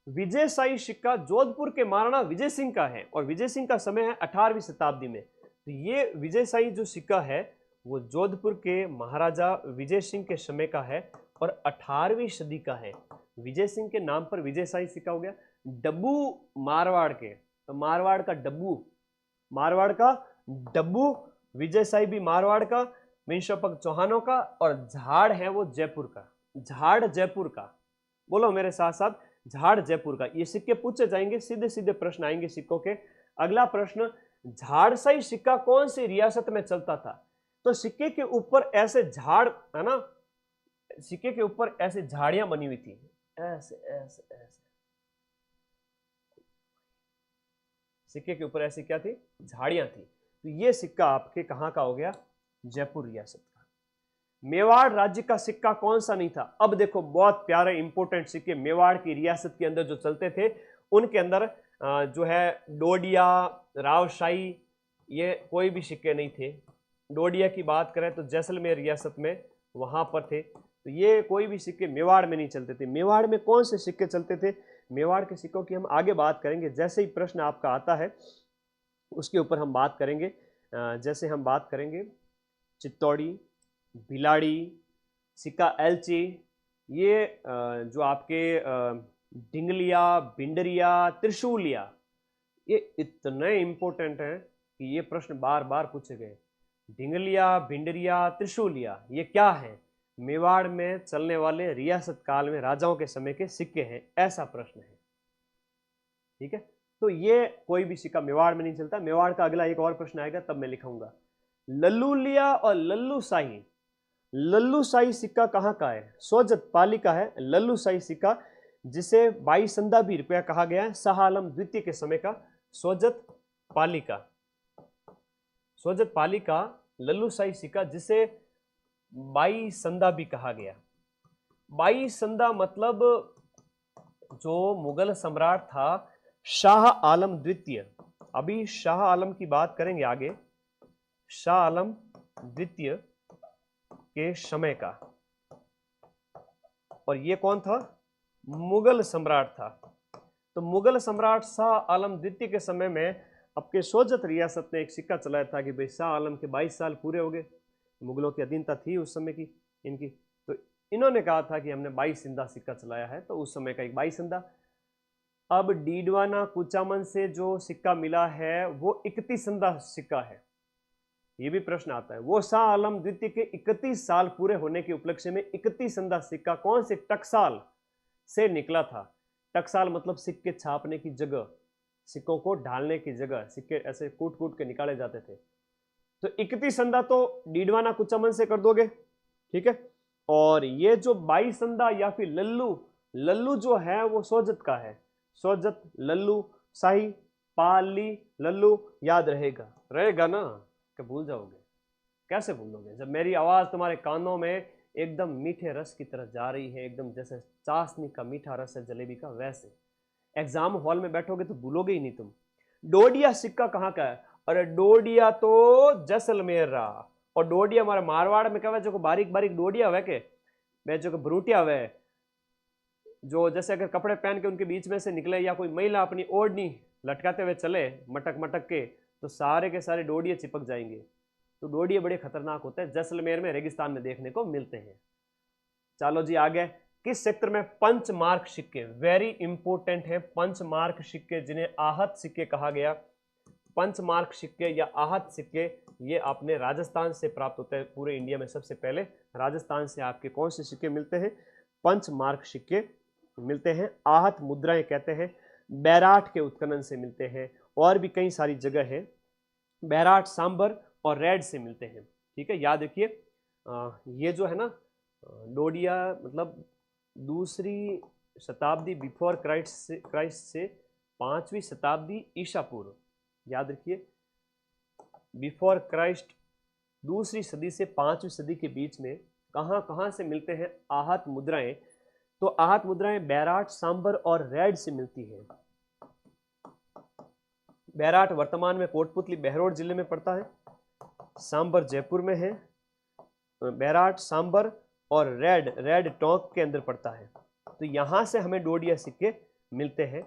S1: विजयशाही सिक्का जोधपुर के महाराणा विजय सिंह का है और विजय सिंह का समय है 18वीं शताब्दी में। तो ये विजयशाही जो सिक्का है वो जोधपुर के महाराजा विजय सिंह के समय का है और 18वीं सदी का है। विजय सिंह के नाम पर विजयशाही सिक्का हो गया। डब्बू मारवाड़ के, तो मारवाड़ का डब्बू, मारवाड़ का डब्बू, विजयशाही भी मारवाड़ का, मिंशोपक चौहानों का, और झाड़ है वो जयपुर का, झाड़ जयपुर का। बोलो मेरे साथ साथ, झाड़ जयपुर का। ये सिक्के पूछे जाएंगे, सीधे सीधे प्रश्न आएंगे सिक्कों के। अगला प्रश्न, झाड़शाही सिक्का कौन सी रियासत में चलता था? तो सिक्के के ऊपर ऐसे झाड़ है ना, सिक्के के ऊपर ऐसे झाड़ियां बनी हुई थी, ऐसे ऐसे ऐसे सिक्के के ऊपर ऐसी क्या थी? झाड़ियां थी। तो ये सिक्का आपके कहां का हो गया? जयपुर रियासत का। मेवाड़ राज्य का सिक्का कौन सा नहीं था? अब देखो बहुत प्यारे इंपोर्टेंट सिक्के मेवाड़ की रियासत के अंदर जो चलते थे, उनके अंदर जो है डोडिया, रावशाही, ये कोई भी सिक्के नहीं थे। डोडिया की बात करें तो जैसलमेर रियासत में वहां पर थे। तो ये कोई भी सिक्के मेवाड़ में नहीं चलते थे। मेवाड़ में कौन से सिक्के चलते थे? मेवाड़ के सिक्कों की हम आगे बात करेंगे, जैसे ही प्रश्न आपका आता है उसके ऊपर हम बात करेंगे। जैसे हम बात करेंगे चित्तौड़ी, भिलाड़ी, सिक्का एलची, ये जो आपके डिंगलिया, बिंडरिया, त्रिशूलिया, ये इतने इंपॉर्टेंट हैं कि ये प्रश्न बार बार पूछे गए। डिंगलिया, भिंडरिया, त्रिशूलिया, ये क्या है? मेवाड़ में चलने वाले रियासत काल में राजाओं के समय के सिक्के हैं, ऐसा प्रश्न है। ठीक है, तो ये कोई भी सिक्का मेवाड़ में नहीं चलता। मेवाड़ का अगला एक और प्रश्न आएगा तब मैं लिखूंगा। लल्लूलिया और लल्लूशाही, लल्लूशाही सिक्का कहाँ का है? सोजत पाली का है लल्लूशाही सिक्का, जिसे 22 संदा भी रुपया कहा गया है, शाह आलम द्वितीय के समय का सोजत पाली का, सोजत पाली का लल्लूशाही सिक्का, जिसे 22 संदा भी कहा गया। 22 संदा मतलब जो मुगल सम्राट था शाह आलम द्वितीय, अभी शाह आलम की बात करेंगे आगे, शाह आलम द्वितीय के समय का, और ये कौन था? मुगल सम्राट था। तो मुगल सम्राट शाह आलम द्वितीय के समय में आपके सोजत रियासत ने एक सिक्का चलाया था कि भाई शाह आलम के 22 साल पूरे हो गए, मुगलों की अधीनता थी उस समय की इनकी, तो इन्होंने कहा था कि हमने 22 संदा सिक्का चलाया है, तो उस समय का एक 22 संदा। अब डीडवाना कुचामन से जो सिक्का मिला है वो 31 संदा सिक्का है। ये भी प्रश्न आता है, वो शाह आलम द्वितीय के 31 साल पूरे होने के उपलक्ष्य में 31 संदा सिक्का कौन से टकसाल से निकला था? टकसाल मतलब सिक्के छापने की जगह, सिक्कों को ढालने की जगह, सिक्के ऐसे कूट कूट के निकाले जाते थे। तो 31 संदा तो डीडवाना कुचामन से कर दोगे, ठीक है। और ये जो 22 संदा या फिर लल्लू, लल्लू जो है वो सोजत का है, सोजत लल्लू शाही पाली लल्लू, याद रहेगा? रहेगा ना, कि भूल जाओगे? कैसे भूलोगे जब मेरी आवाज तुम्हारे कानों में एकदम मीठे रस की तरह जा रही है, एकदम जैसे चाशनी का मीठा रस है जलेबी का, वैसे एग्जाम हॉल में बैठोगे तो भूलोगे ही नहीं तुम। डोडिया सिक्का कहाँ का है? अरे डोडिया तो जैसलमेर रहा, और डोडिया हमारे मारवाड़ में क्या जो बारीक बारीक डोडिया हुआ के मैं जो ब्रूटिया हुआ, जो जैसे अगर कपड़े पहन के उनके बीच में से निकले या कोई महिला अपनी ओढ़नी लटकाते हुए चले मटक मटक के, तो सारे के सारे डोडिये चिपक जाएंगे। तो डोडिये बड़े खतरनाक होते हैं, जैसलमेर में रेगिस्तान में देखने को मिलते हैं। चलो जी आगे, किस क्षेत्र में पंचमार्क सिक्के, वेरी इंपॉर्टेंट है पंचमार्क सिक्के, जिन्हें आहत सिक्के कहा गया। पंचमार्क सिक्के या आहत सिक्के ये आपने राजस्थान से प्राप्त होते हैं। पूरे इंडिया में सबसे पहले राजस्थान से आपके कौन से सिक्के मिलते हैं? पंचमार्क सिक्के मिलते हैं। आहत मुद्राएं कहते हैं, बैराट के उत्खनन से मिलते हैं, और भी कई सारी जगह है, बैराट, सांबर और रेड से मिलते हैं। ठीक है, याद रखिए। ये जो है ना डोडिया मतलब दूसरी शताब्दी बिफोर क्राइस्ट से 5वीं शताब्दी ईसा पूर्व, याद रखिए, बिफोर क्राइस्ट दूसरी सदी से 5वीं सदी के बीच में कहाँ कहाँ से मिलते हैं आहत मुद्राएं? तो आहत मुद्राएं बैराट, सांबर और रेड से मिलती है। बैराट वर्तमान में कोटपुतली बहरोड जिले में पड़ता है, सांबर जयपुर में है, बैराट, सांबर और रेड टोंक के अंदर पड़ता है। तो यहां से हमें डोडिया सिक्के मिलते हैं।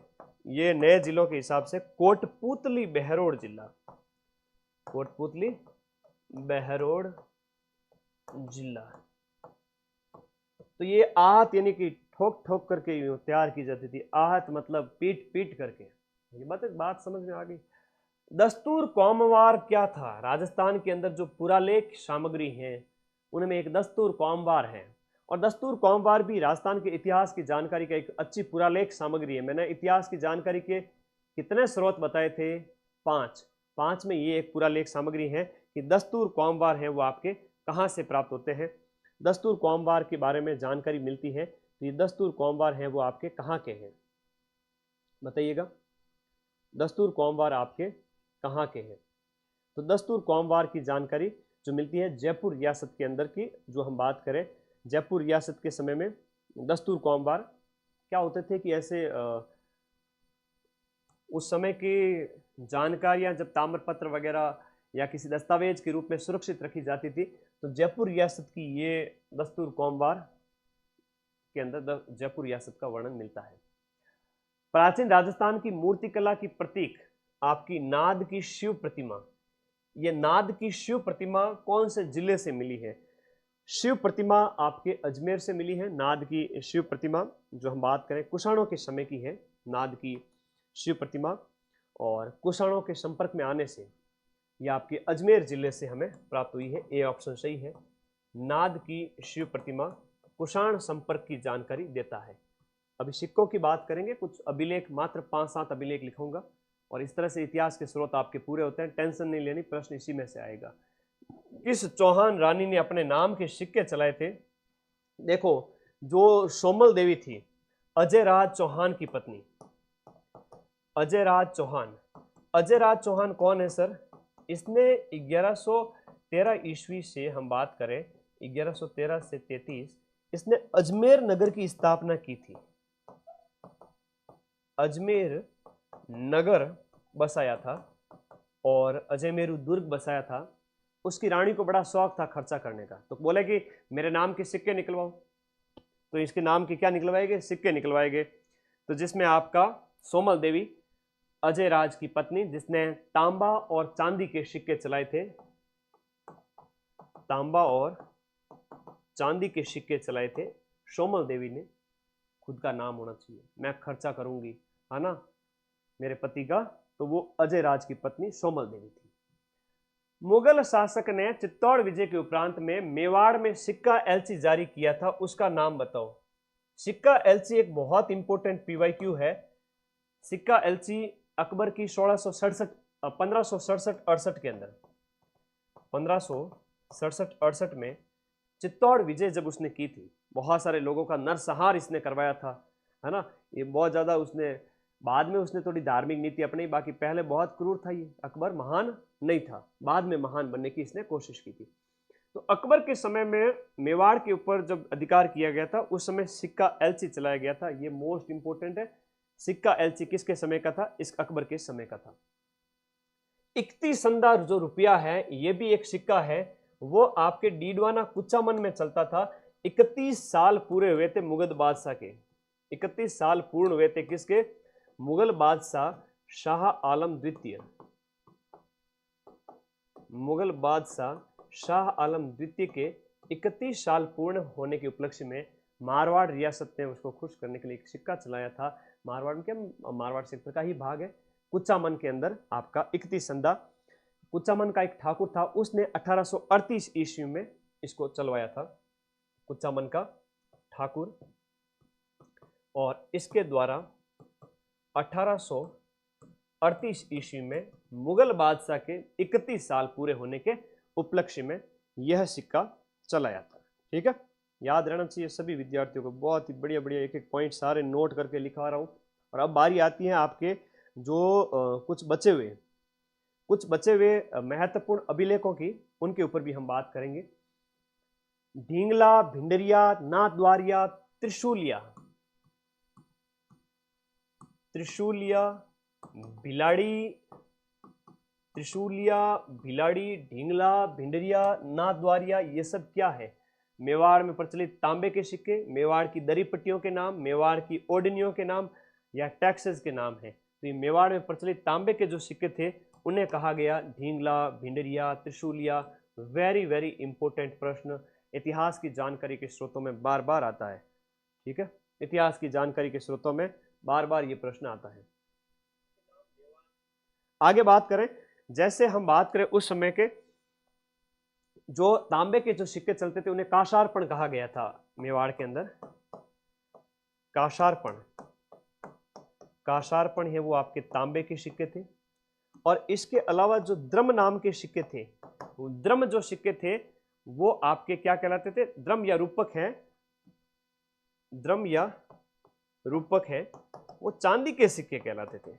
S1: ये नए जिलों के हिसाब से कोटपूतली बहरोड जिला, कोटपूतली बहरोड जिला। तो ये आहत यानी कि ठोक ठोक करके यूं तैयार की जाती थी। आहत मतलब पीट पीट करके। ये बात समझ में आ गई। दस्तूर कौमवार क्या था? राजस्थान के अंदर जो पुरालेख सामग्री है उनमें एक दस्तूर कौमवार है, और दस्तूर कौमवार भी राजस्थान के इतिहास की जानकारी का एक अच्छी पुरालेख सामग्री है। मैंने इतिहास की जानकारी के कितने स्रोत बताए थे? 5 में ये एक पुरालेख सामग्री है कि दस्तूर कौमवार है वो आपके कहाँ से प्राप्त होते हैं। दस्तूर कौमवार के बारे में जानकारी मिलती है, तो ये दस्तूर कौमवार है वो आपके कहाँ के हैं, बताइएगा। दस्तूर कौमवार आपके कहाँ के हैं? तो दस्तूर कौमवार की जानकारी जो मिलती है जयपुर रियासत के अंदर की, जो हम बात करें जयपुर रियासत के समय में दस्तूर कौमवार क्या होते थे कि ऐसे उस समय की जानकारियां जब ताम्रपत्र वगैरह या किसी दस्तावेज के रूप में सुरक्षित रखी जाती थी, तो जयपुर रियासत की ये दस्तूर कौमवार के अंदर जयपुर रियासत का वर्णन मिलता है। प्राचीन राजस्थान की मूर्तिकला की प्रतीक आपकी नाद की शिव प्रतिमा। ये नाद की शिव प्रतिमा कौन से जिले से मिली है? शिव प्रतिमा आपके अजमेर से मिली है। नाद की शिव प्रतिमा जो हम बात करें कुषाणों के समय की है, नाद की शिव प्रतिमा, और कुषाणों के संपर्क में आने से ये आपके अजमेर जिले से हमें प्राप्त हुई है। ए ऑप्शन सही है। नाद की शिव प्रतिमा कुषाण संपर्क की जानकारी देता है। अभी सिक्कों की बात करेंगे, कुछ अभिलेख, मात्र 5-7 अभिलेख लिखूंगा, और इस तरह से इतिहास के स्रोत आपके पूरे होते हैं। टेंशन नहीं लेनी, प्रश्न इसी में से आएगा। किस चौहान रानी ने अपने नाम के सिक्के चलाए थे? देखो, जो सोमल देवी थी, अजय राज चौहान की पत्नी, अजय राज चौहान। अजय राज चौहान कौन है सर? इसने 1113 ईस्वी से हम बात करें 1113 से 33, इसने अजमेर नगर की स्थापना की थी। अजमेर नगर बसाया था और अजयमेरु दुर्ग बसाया था। उसकी रानी को बड़ा शौक था खर्चा करने का, तो बोले कि मेरे नाम के सिक्के निकलवाओ। तो इसके नाम के क्या निकलवाएंगे? सिक्के निकलवाएंगे। तो जिसमें आपका सोमल देवी, अजय राज की पत्नी, जिसने तांबा और चांदी के सिक्के चलाए थे, तांबा और चांदी के सिक्के चलाए थे, सोमल देवी ने खुद का नाम होना चाहिए। मैं खर्चा करूंगी, है ना, मेरे पति का, तो वो अजय राज की पत्नी सोमल देवी थी। मुगल शासक ने चित्तौड़ विजय के उपरांत में मेवाड़ में सिक्का एलसी जारी किया था, उसका नाम बताओ। सिक्का एलसी एक बहुत इंपॉर्टेंट पीवाईक्यू है। सिक्का एलसी अकबर की 1567-68 के अंदर, 1567-68 में चित्तौड़ विजय जब उसने की थी, बहुत सारे लोगों का नरसंहार इसने करवाया था, है ना। ये बहुत ज्यादा उसने, बाद में उसने थोड़ी धार्मिक नीति अपनाई, बाकी पहले बहुत क्रूर था ये अकबर, महान नहीं था, बाद में महान बनने की इसने कोशिश की थी। तो अकबर के समय में मेवाड़ के ऊपर जब अधिकार किया गया था, उस समय सिक्का एलसी चलाया गया था। ये मोस्ट इंपोर्टेंट है। सिक्का एलसी किसके समय का था? इस अकबर के समय का था। इकती संदा जो रुपया है, ये भी एक सिक्का है, वो आपके डीडवाना कुचामन में चलता था। 31 साल पूरे हुए थे मुगल बादशाह के। 31 साल पूर्ण हुए थे किसके? मुगल बादशाह शाह आलम द्वितीय। मुगल बादशाह शाह आलम द्वितीय के 31 साल पूर्ण होने के उपलक्ष्य में मारवाड़ रियासत ने उसको खुश करने के लिए एक सिक्का चलाया था। मारवाड़ में क्या, मारवाड़ क्षेत्र का ही भाग है। कुचामन के अंदर आपका इकती संदा, कुचामन का एक ठाकुर था, उसने 1838 ईस्वी में इसको चलवाया था, कुचामन का ठाकुर। और इसके द्वारा 1838 ईस्वी में मुगल बादशाह के 31 साल पूरे होने के उपलक्ष्य में यह सिक्का चलाया था। ठीक है, याद रहना चाहिए सभी विद्यार्थियों को। बहुत ही बढ़िया बढ़िया एक एक पॉइंट सारे नोट करके लिखा रहा हूं। और अब बारी आती है आपके जो कुछ बचे हुए महत्वपूर्ण अभिलेखों की, उनके ऊपर भी हम बात करेंगे। ढींगला, भिंडरिया, नाथद्वारिया, त्रिशूलिया, भिलाड़ी, ढींगला, भिंडरिया, नाथद्वारिया, ये सब क्या है? मेवाड़ में प्रचलित तांबे के सिक्के, मेवाड़ की दरी पट्टियों के नाम, मेवाड़ की ओडनियों के नाम, या टैक्सेस के नाम हैं। तो ये मेवाड़ में प्रचलित तांबे के जो सिक्के थे उन्हें कहा गया ढींगला, भिंडरिया, त्रिशूलिया। वेरी वेरी इंपॉर्टेंट प्रश्न, इतिहास की जानकारी के स्रोतों में बार बार आता है। ठीक है, इतिहास की जानकारी के स्रोतों में बार बार ये प्रश्न आता है। आगे बात करें, जैसे हम बात करें उस समय के जो तांबे के जो सिक्के चलते थे उन्हें काशार्पण कहा गया था। मेवाड़ के अंदर काशार्पण, काशार्पण है वो आपके तांबे के सिक्के थे। और इसके अलावा जो द्रम नाम के सिक्के थे, वो द्रम जो सिक्के थे वो आपके क्या कहलाते थे? द्रम या रूपक हैं, द्रम या रूपक है, वो चांदी के सिक्के कहलाते थे।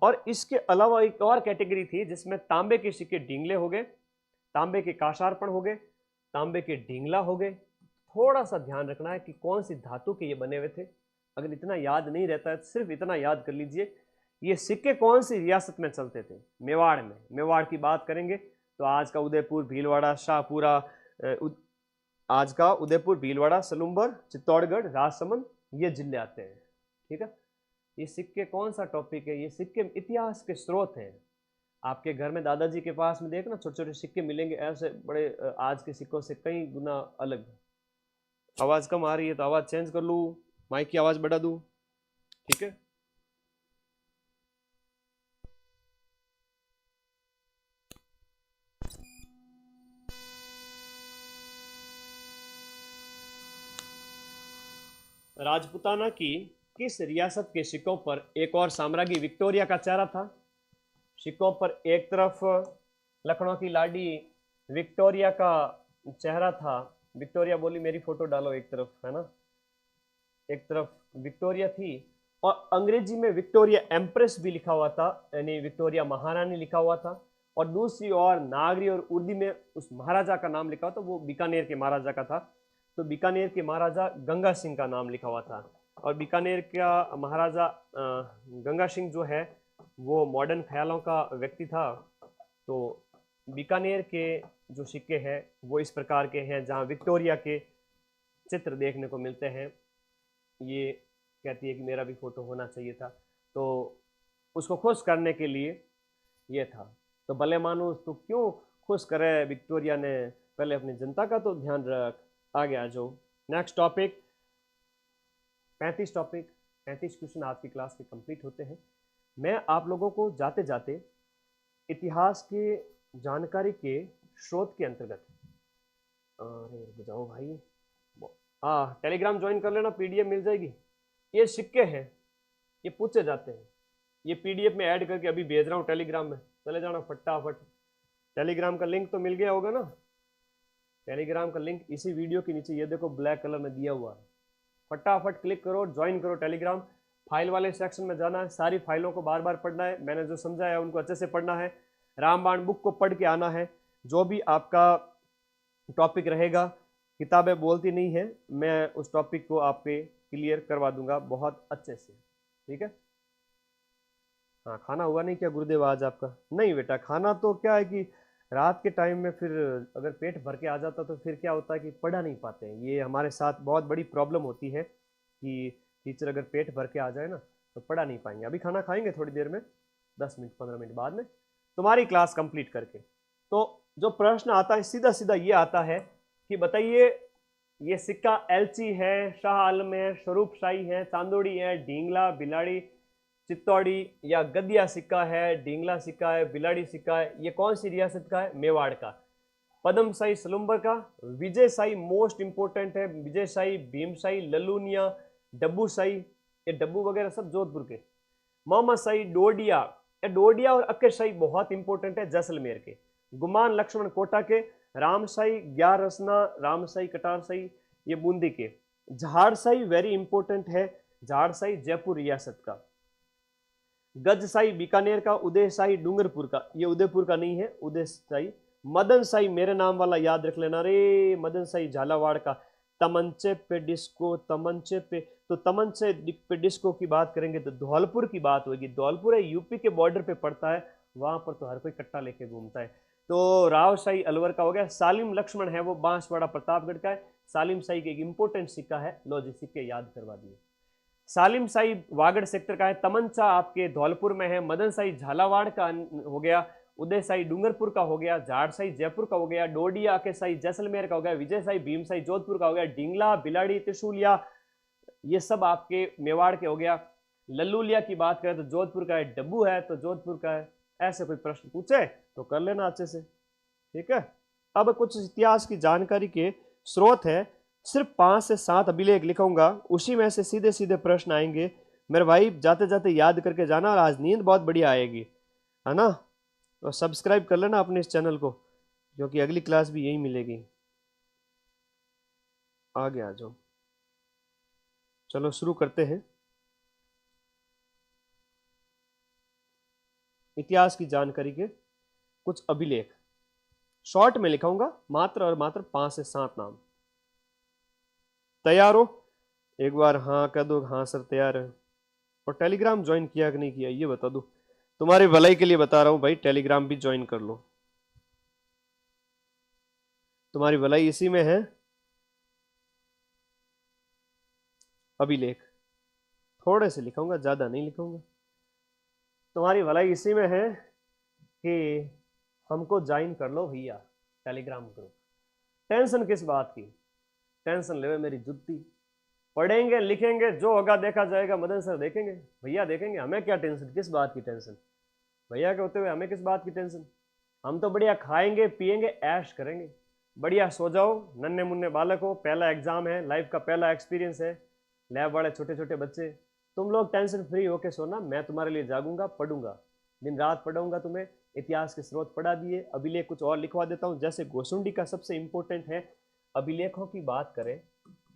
S1: और इसके अलावा एक और कैटेगरी थी जिसमें तांबे के सिक्के ढींगले हो गए, तांबे के काशार्पण हो गए, तांबे के ढींगला हो गए। थोड़ा सा ध्यान रखना है कि कौन सी धातु के ये बने हुए थे। अगर इतना याद नहीं रहता है तो सिर्फ इतना याद कर लीजिए, ये सिक्के कौन सी रियासत में चलते थे? मेवाड़ में। मेवाड़ की बात करेंगे तो आज का उदयपुर, भीलवाड़ा, शाहपुरा, आज का उदयपुर, भीलवाड़ा, सलूम्बर, चित्तौड़गढ़, राजसमंद, ये जिले आते हैं। ठीक है, ये सिक्के कौन सा टॉपिक है? ये सिक्के इतिहास के स्रोत हैं। आपके घर में दादाजी के पास में देखना छोटे छोटे सिक्के मिलेंगे, ऐसे बड़े, आज के सिक्कों से कई गुना अलग। आवाज कम आ रही है तो आवाज चेंज कर लूँ, माइक की आवाज बढ़ा दूँ? ठीक है, राजपुताना की किस रियासत के सिक्कों पर एक और साम्राज्ञी विक्टोरिया का चेहरा था? सिक्कों पर एक तरफ लखनऊ की लाडी विक्टोरिया का चेहरा था। विक्टोरिया बोली मेरी फोटो डालो एक तरफ, है ना, एक तरफ विक्टोरिया थी। और अंग्रेजी में विक्टोरिया एम्प्रेस भी लिखा हुआ था, यानी विक्टोरिया महारानी लिखा हुआ था। और दूसरी ओर नागरी और उर्दू में उस महाराजा का नाम लिखा हुआ था, वो बीकानेर के महाराजा का था। तो बीकानेर के महाराजा गंगा सिंह का नाम लिखा हुआ था। और बीकानेर का महाराजा गंगा सिंह जो है वो मॉडर्न ख्यालों का व्यक्ति था। तो बीकानेर के जो सिक्के हैं वो इस प्रकार के हैं, जहाँ विक्टोरिया के चित्र देखने को मिलते हैं। ये कहती है कि मेरा भी फोटो होना चाहिए था, तो उसको खुश करने के लिए ये था। तो भले मानुस तो क्यों खुश करे विक्टोरिया ने, पहले अपनी जनता का तो ध्यान रख। आगे आ जाओ, नेक्स्ट टॉपिक 35 टॉपिक 35 क्वेश्चन आज की क्लास के कंप्लीट होते हैं। मैं आप लोगों को जाते जाते इतिहास के जानकारी के स्रोत के अंतर्गत, अरे बजाओ भाई, टेलीग्राम ज्वाइन कर लेना, पीडीएफ मिल जाएगी। ये सिक्के हैं, ये पूछे जाते हैं, ये पीडीएफ में ऐड करके अभी भेज रहा हूँ टेलीग्राम में, चले जाना फटाफट। टेलीग्राम का लिंक तो मिल गया होगा ना? टेलीग्राम का लिंक इसी वीडियो के नीचे ये देखो ब्लैक कलर में दिया हुआ है, फटाफट क्लिक करो, ज्वाइन करो टेलीग्राम। फाइल वाले सेक्शन में जाना है, सारी फाइलों को बार बार पढ़ना है, मैंने जो समझाया है उनको अच्छे से पढ़ना है, रामबाण बुक को पढ़ के आना है। जो भी आपका टॉपिक रहेगा, किताबें बोलती नहीं है, मैं उस टॉपिक को आपके क्लियर करवा दूंगा बहुत अच्छे से। ठीक है, हाँ, खाना हुआ नहीं क्या गुरुदेव आज आपका? नहीं बेटा, खाना तो क्या है कि रात के टाइम में फिर अगर पेट भर के आ जाता तो फिर क्या होता है कि पढ़ा नहीं पाते हैं। ये हमारे साथ बहुत बड़ी प्रॉब्लम होती है कि टीचर अगर पेट भर के आ जाए ना तो पढ़ा नहीं पाएंगे। अभी खाना खाएंगे थोड़ी देर में, 10 मिनट 15 मिनट बाद में तुम्हारी क्लास कंप्लीट करके। तो जो प्रश्न आता है सीधा सीधा ये आता है कि बताइए ये सिक्का एलची है, शाह आलम है, स्वरूप शाही है, चांदोड़ी है, ढींगला, बिलाड़ी, चित्तौड़ी या गदिया सिक्का है, ढींगला सिक्का है, बिलाड़ी सिक्का है, ये कौन सी रियासत का है? मेवाड़ का। पद्म शाही सलूम्बर का, विजय शाही मोस्ट इंपोर्टेंट है, विजय शाही, भीम शाही, ललूनिया, डब्बू शाही, ये डब्बू वगैरह सब जोधपुर के। मोहम्मद शाही, डोडिया, ये डोडिया और अक्कर शाही बहुत इंपॉर्टेंट है, जैसलमेर के। गुमान लक्ष्मण कोटा के, राम शाही, ग्यार रसना, राम शाही, कटार शाही, ये बूंदी के। झाड़ शाही वेरी इंपॉर्टेंट है, झाड़ शाही जयपुर रियासत का। गज शाही बीकानेर का, उदय शाही डूंगरपुर का, ये उदयपुर का नहीं है, उदय शाही। मदन शाही मेरे नाम वाला याद रख लेना रे, मदन शाही झालावाड़ का। तमंचे पे डिस्को, तमंचे पे, तो तमंचे पे डिस्को की बात करेंगे तो धौलपुर की बात होगी। धौलपुर है यूपी के बॉर्डर पे पड़ता है, वहां पर तो हर कोई कट्टा लेके घूमता है। तो राव शाही अलवर का हो गया। सालिम लक्ष्मण है वो बांसवाड़ा प्रतापगढ़ का है। सालिम शाही के एक इंपॉर्टेंट सिक्का है, लो जी सिक्के याद करवा दिए। सालिम साई वागड़ सेक्टर का है, तमंचा आपके धौलपुर में है, मदन साई झालावाड़ का हो गया, उदय साई डूंगरपुर का हो गया, जाट साई जयपुर का हो गया, डोडिया के साई जैसलमेर का हो गया, विजय साई भीम साई जोधपुर का हो गया, डिंगला बिलाड़ी त्रिशूलिया ये सब आपके मेवाड़ के हो गया। लल्लूलिया की बात करें तो जोधपुर का है, डब्बू है तो जोधपुर का है। ऐसे कोई प्रश्न पूछे तो कर लेना अच्छे से, ठीक है। अब कुछ इतिहास की जानकारी के स्रोत है, सिर्फ 5 से 7 अभिलेख लिखूंगा, उसी में से सीधे सीधे प्रश्न आएंगे मेरे भाई, जाते जाते याद करके जाना और आज नींद बहुत बढ़िया आएगी, है ना। तो सब्सक्राइब कर लेना अपने इस चैनल को, क्योंकि अगली क्लास भी यही मिलेगी। आगे आ जाओ, चलो शुरू करते हैं। इतिहास की जानकारी के कुछ अभिलेख शॉर्ट में लिखाऊंगा, मात्र और मात्र 5 से 7 नाम। तैयार हो? एक बार हाँ कह दो, हाँ सर तैयार है। और टेलीग्राम ज्वाइन किया कि नहीं किया ये बता दो, तुम्हारी भलाई के लिए बता रहा हूं भाई, टेलीग्राम भी ज्वाइन कर लो, तुम्हारी भलाई इसी में है। अभिलेख थोड़े से लिखाऊंगा, ज्यादा नहीं लिखूंगा, तुम्हारी भलाई इसी में है कि हमको ज्वाइन कर लो भैया टेलीग्राम ग्रुप। टेंशन किस बात की, टेंशन ले मेरी जुत्ती, पढ़ेंगे लिखेंगे जो होगा देखा जाएगा, मदन सर देखेंगे, भैया देखेंगे, हमें क्या टेंशन, किस बात की टेंशन, भैया के होते हुए हमें किस बात की टेंशन। हम तो बढ़िया खाएंगे पिएंगे ऐश करेंगे, बढ़िया सो जाओ, नन्हे मुन्ने बालक हो, पहला एग्जाम है, लाइफ का पहला एक्सपीरियंस है, लैब वाले छोटे छोटे बच्चे, तुम लोग टेंशन फ्री होके सोना, मैं तुम्हारे लिए जागूंगा, पढ़ूंगा, दिन रात पढ़ाऊंगा तुम्हें। इतिहास के स्रोत पढ़ा दिए, अभिलेख कुछ और लिखवा देता हूँ, जैसे गोसुंडी का सबसे इंपॉर्टेंट है। अभिलेखों की बात करें,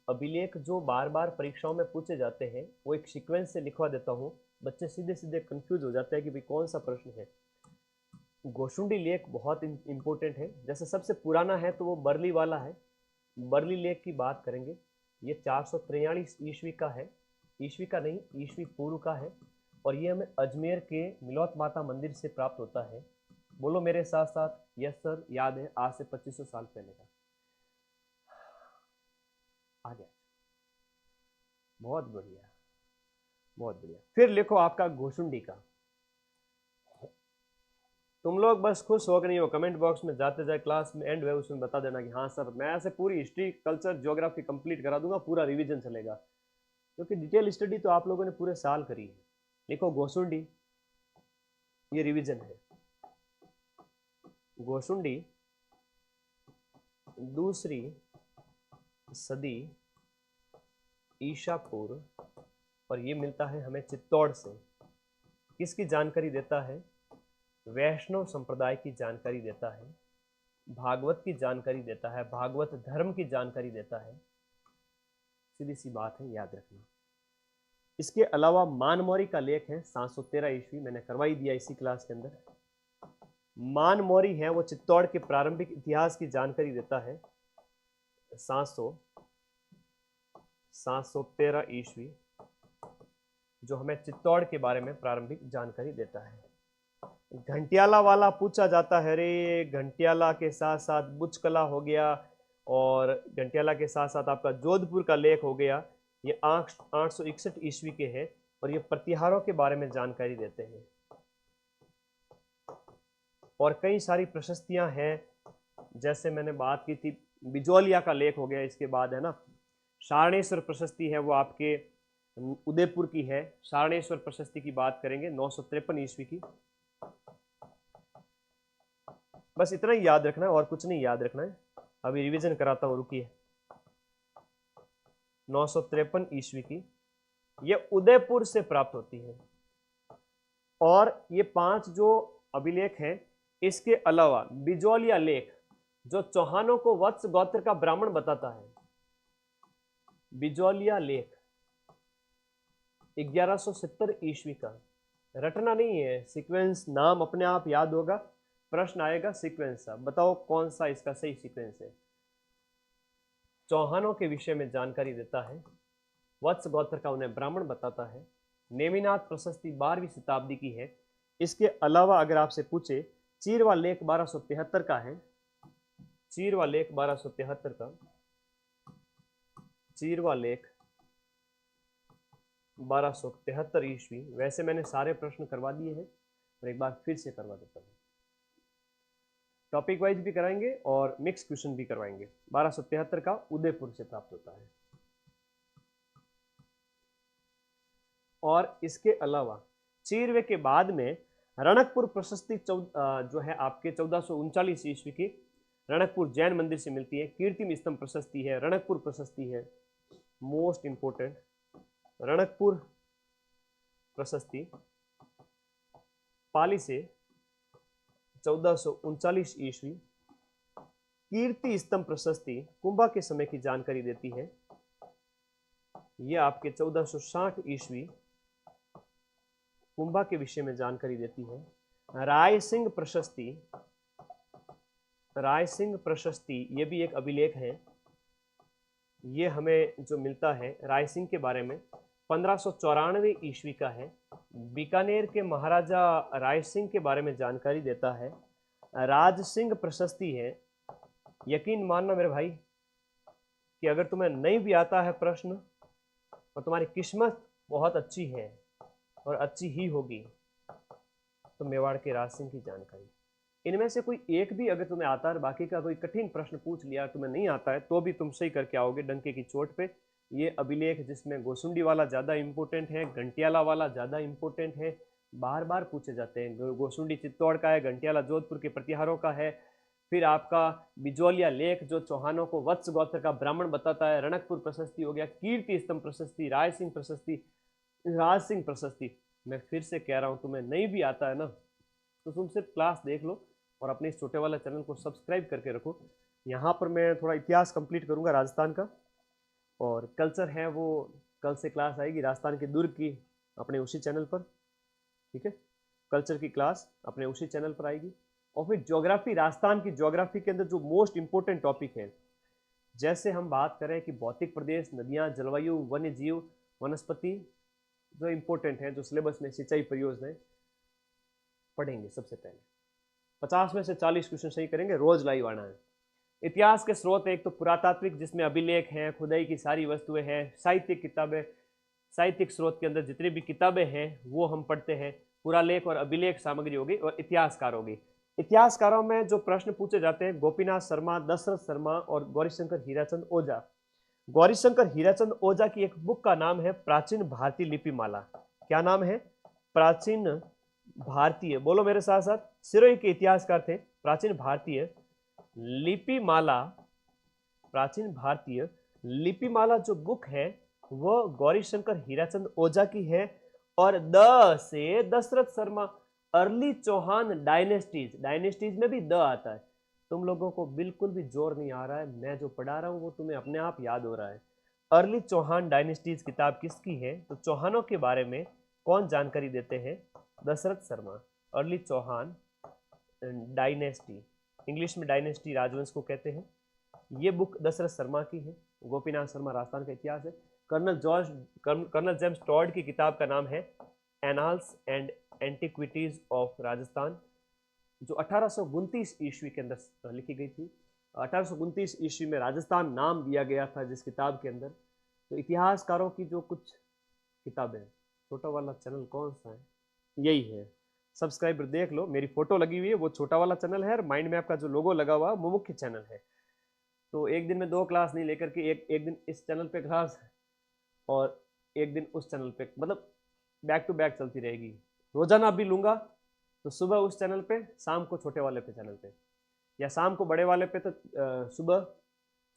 S1: अभिलेख जो बार बार परीक्षाओं में पूछे जाते हैं वो एक सीक्वेंस से लिखवा देता हूँ, बच्चे सीधे सीधे कंफ्यूज हो जाते हैं कि भाई कौन सा प्रश्न है। गोसुंडी लेख बहुत इंपॉर्टेंट है, जैसे सबसे पुराना है तो वो बरली वाला है, बरली लेख की बात करेंगे, ये 443 ईस्वी का है, ईस्वी का नहीं ईस्वी पूर्व का है, और ये हमें अजमेर के मिलौत माता मंदिर से प्राप्त होता है। बोलो मेरे साथ साथ, यस सर याद है, आज से 2500 साल पहले का। आ गया, बहुत बढ़िया बहुत बढ़िया। फिर लिखो आपका गोसुंडी का, तुम लोग बस खुश हो कि नहीं हो, कमेंट बॉक्स में जाते जाए क्लास में एंड हुए उसमें बता देना कि हाँ सर मैं ऐसे पूरी हिस्ट्री कल्चर ज्योग्राफी कंप्लीट करा दूंगा, पूरा रिवीजन चलेगा, क्योंकि डिटेल स्टडी तो आप लोगों ने पूरे साल करी है। लिखो गोसुंडी, ये रिवीजन है। गोसुंडी दूसरी सदी ईसा पूर्व, और ये मिलता है हमें चित्तौड़ से। किसकी जानकारी देता है? वैष्णव संप्रदाय की जानकारी देता है, भागवत की जानकारी देता है, भागवत धर्म की जानकारी देता है, सीधी सी बात है, याद रखना। इसके अलावा मानमौरी का लेख है 713 ईस्वी, मैंने करवाई दिया इसी क्लास के अंदर। मानमौरी है वो चित्तौड़ के प्रारंभिक इतिहास की जानकारी देता है, 713 ईस्वी, जो हमें चित्तौड़ के बारे में प्रारंभिक जानकारी देता है। घंटियाला वाला पूछा जाता है रे, घंटियाला के साथ साथ बुचकला हो गया, और घंटियाला के साथ साथ आपका जोधपुर का लेख हो गया, ये 861 ईस्वी के हैं, और ये प्रतिहारों के बारे में जानकारी देते हैं। और कई सारी प्रशस्तियां हैं, जैसे मैंने बात की थी, बिजौलिया का लेख हो गया, इसके बाद है ना शारणेश्वर प्रशस्ति है वो आपके उदयपुर की है, शारणेश्वर प्रशस्ति की बात करेंगे 953 ईस्वी की। बस इतना ही याद रखना है और कुछ नहीं याद रखना है, अभी रिवीजन कराता हूं, रुकिए। 953 ईस्वी की, ये उदयपुर से प्राप्त होती है। और ये 5 जो अभिलेख हैं, इसके अलावा बिजौलिया लेख जो चौहानों को वत्स गोत्र का ब्राह्मण बताता है, बिजौलिया लेख 1170 ईस्वी का, रटना नहीं है, सीक्वेंस नाम अपने आप याद होगा, प्रश्न आएगा सीक्वेंस सा, बताओ कौन सा इसका सही सीक्वेंस है। चौहानों के विषय में जानकारी देता है, वत्स गोत्र का उन्हें ब्राह्मण बताता है, नेमिनाथ प्रशस्ति 12वीं शताब्दी की है। इसके अलावा अगर आपसे पूछे, चीरवा लेख 1273 का है, चीरवा लेख 1273 का, चीरवा लेख 1273 ईस्वी। वैसे मैंने सारे प्रश्न करवा दिए हैं, और एक बार फिर से करवा देता हूँ। टॉपिक वाइज भी कराएंगे और मिक्स क्वेश्चन भी करवाएंगे। 1273 का उदयपुर से प्राप्त होता है। और इसके अलावा चीरवे के बाद में रणकपुर प्रशस्ति जो है आपके 1439 ईस्वी की रणकपुर जैन मंदिर से मिलती है। कीर्तिम स्तंभ प्रशस्ति है, रणकपुर प्रशस्ति है, मोस्ट इंपोर्टेंट रणकपुर प्रशस्ति पाली से 1439 ईस्वी। कीर्ति स्तंभ प्रशस्ति कुंभा के समय की जानकारी देती है, यह आपके 1460 ईस्वी कुंभा के विषय में जानकारी देती है। रायसिंह प्रशस्ति ये भी एक अभिलेख है, ये हमें जो मिलता है रायसिंह के बारे में 1594 ईस्वी का है। बीकानेर के महाराजा रायसिंह के बारे में जानकारी देता है। राजसिंह प्रशस्ति है। यकीन मानना मेरे भाई कि अगर तुम्हें नहीं भी आता है प्रश्न और तुम्हारी किस्मत बहुत अच्छी है और अच्छी ही होगी, तो मेवाड़ के राज सिंह की जानकारी, इनमें से कोई एक भी अगर तुम्हें आता है, बाकी का कोई कठिन प्रश्न पूछ लिया तुम्हें नहीं आता है, तो भी तुम सही करके आओगे डंके की चोट पे। ये अभिलेख जिसमें गोसुंडी वाला ज़्यादा इंपॉर्टेंट है, घंटियाला वाला ज़्यादा इंपॉर्टेंट है, बार बार पूछे जाते हैं। गोसुंडी चित्तौड़ का है, घंटियाला जोधपुर के प्रतिहारों का है। फिर आपका बिजौलिया लेख जो चौहानों को वत्स गोत्र का ब्राह्मण बताता है। रणकपुर प्रशस्ति हो गया, कीर्ति स्तंभ प्रशस्ति, राय सिंह प्रशस्ति, राज सिंह प्रशस्ति। मैं फिर से कह रहा हूँ, तुम्हें नहीं भी आता है ना, तो तुम सिर्फ क्लास देख लो और अपने इस छोटे वाला चैनल को सब्सक्राइब करके रखो। यहाँ पर मैं थोड़ा इतिहास कंप्लीट करूँगा राजस्थान का, और कल्चर है वो कल से क्लास आएगी राजस्थान के दुर्ग की अपने उसी चैनल पर, ठीक है। कल्चर की क्लास अपने उसी चैनल पर आएगी। और फिर ज्योग्राफी, राजस्थान की ज्योग्राफी के अंदर जो मोस्ट इंपॉर्टेंट टॉपिक है, जैसे हम बात करें कि भौतिक प्रदेश, नदियाँ, जलवायु, वन्य जीव, वनस्पति, जो इंपॉर्टेंट है, जो सिलेबस में सिंचाई परियोजनाएं पढ़ेंगे। सबसे पहले 50 में से 40 क्वेश्चन सही करेंगे, रोज लाइव आना है। इतिहास के स्रोत एक तो पुरातात्विक जिसमें अभिलेख हैं, खुदाई की सारी वस्तुएं हैं, साहित्यिक किताबें, साहित्यिक स्रोत के अंदर जितनी भी किताबें हैं वो हम पढ़ते हैं। पुरालेख और अभिलेख सामग्री होगी, और इतिहासकार होगी। इतिहासकारों में जो प्रश्न पूछे जाते हैं, गोपीनाथ शर्मा, दशरथ शर्मा और गौरीशंकर हीराचंद ओझा। गौरीशंकर हीराचंद ओझा की एक बुक का नाम है प्राचीन भारतीय लिपिमाला। क्या नाम है? प्राचीन भारतीय, बोलो मेरे साथ साथ, सिरोही के इतिहासकार थे। प्राचीन भारतीय लिपिमाला, प्राचीन भारतीय लिपिमाला जो बुक है वो गौरीशंकर हीराचंद ओझा की है। और द से Dasharath Sharma, early Chauhan dynasties, dynasties में भी द आता है। तुम लोगों को बिल्कुल भी जोर नहीं आ रहा है, मैं जो पढ़ा रहा हूँ वो तुम्हें अपने आप याद हो रहा है। अर्ली चौहान डायनेस्टीज किताब किसकी है? तो चौहानों के बारे में कौन जानकारी देते हैं? Dasharath Sharma. Early Chauhan dynasty, English में डायनेस्टी राजवंश को कहते हैं। ये बुक दशरथ शर्मा की है। गोपीनाथ शर्मा राजस्थान का इतिहास है। कर्नल जेम्स टॉड की किताब का नाम है annals and antiquities of Rajasthan, जो 1829 ईस्वी के अंदर लिखी गई थी। 1829 ईस्वी में राजस्थान नाम दिया गया था जिस किताब के अंदर। तो इतिहासकारों की जो कुछ किताबें, छोटा वाला चैनल कौन सा है? यही है, सब्सक्राइबर देख लो, मेरी फोटो लगी हुई है, वो छोटा वाला चैनल है। और माइंड मैप का जो लोगो लगा हुआ है वो मुख्य चैनल है। तो एक दिन में 2 क्लास नहीं लेकर के एक दिन इस चैनल पे क्लास और एक दिन उस चैनल पे, मतलब बैक टू बैक चलती रहेगी। रोजाना भी लूंगा तो सुबह उस चैनल पे, शाम को छोटे वाले पे चैनल पे, या शाम को बड़े वाले पे तो सुबह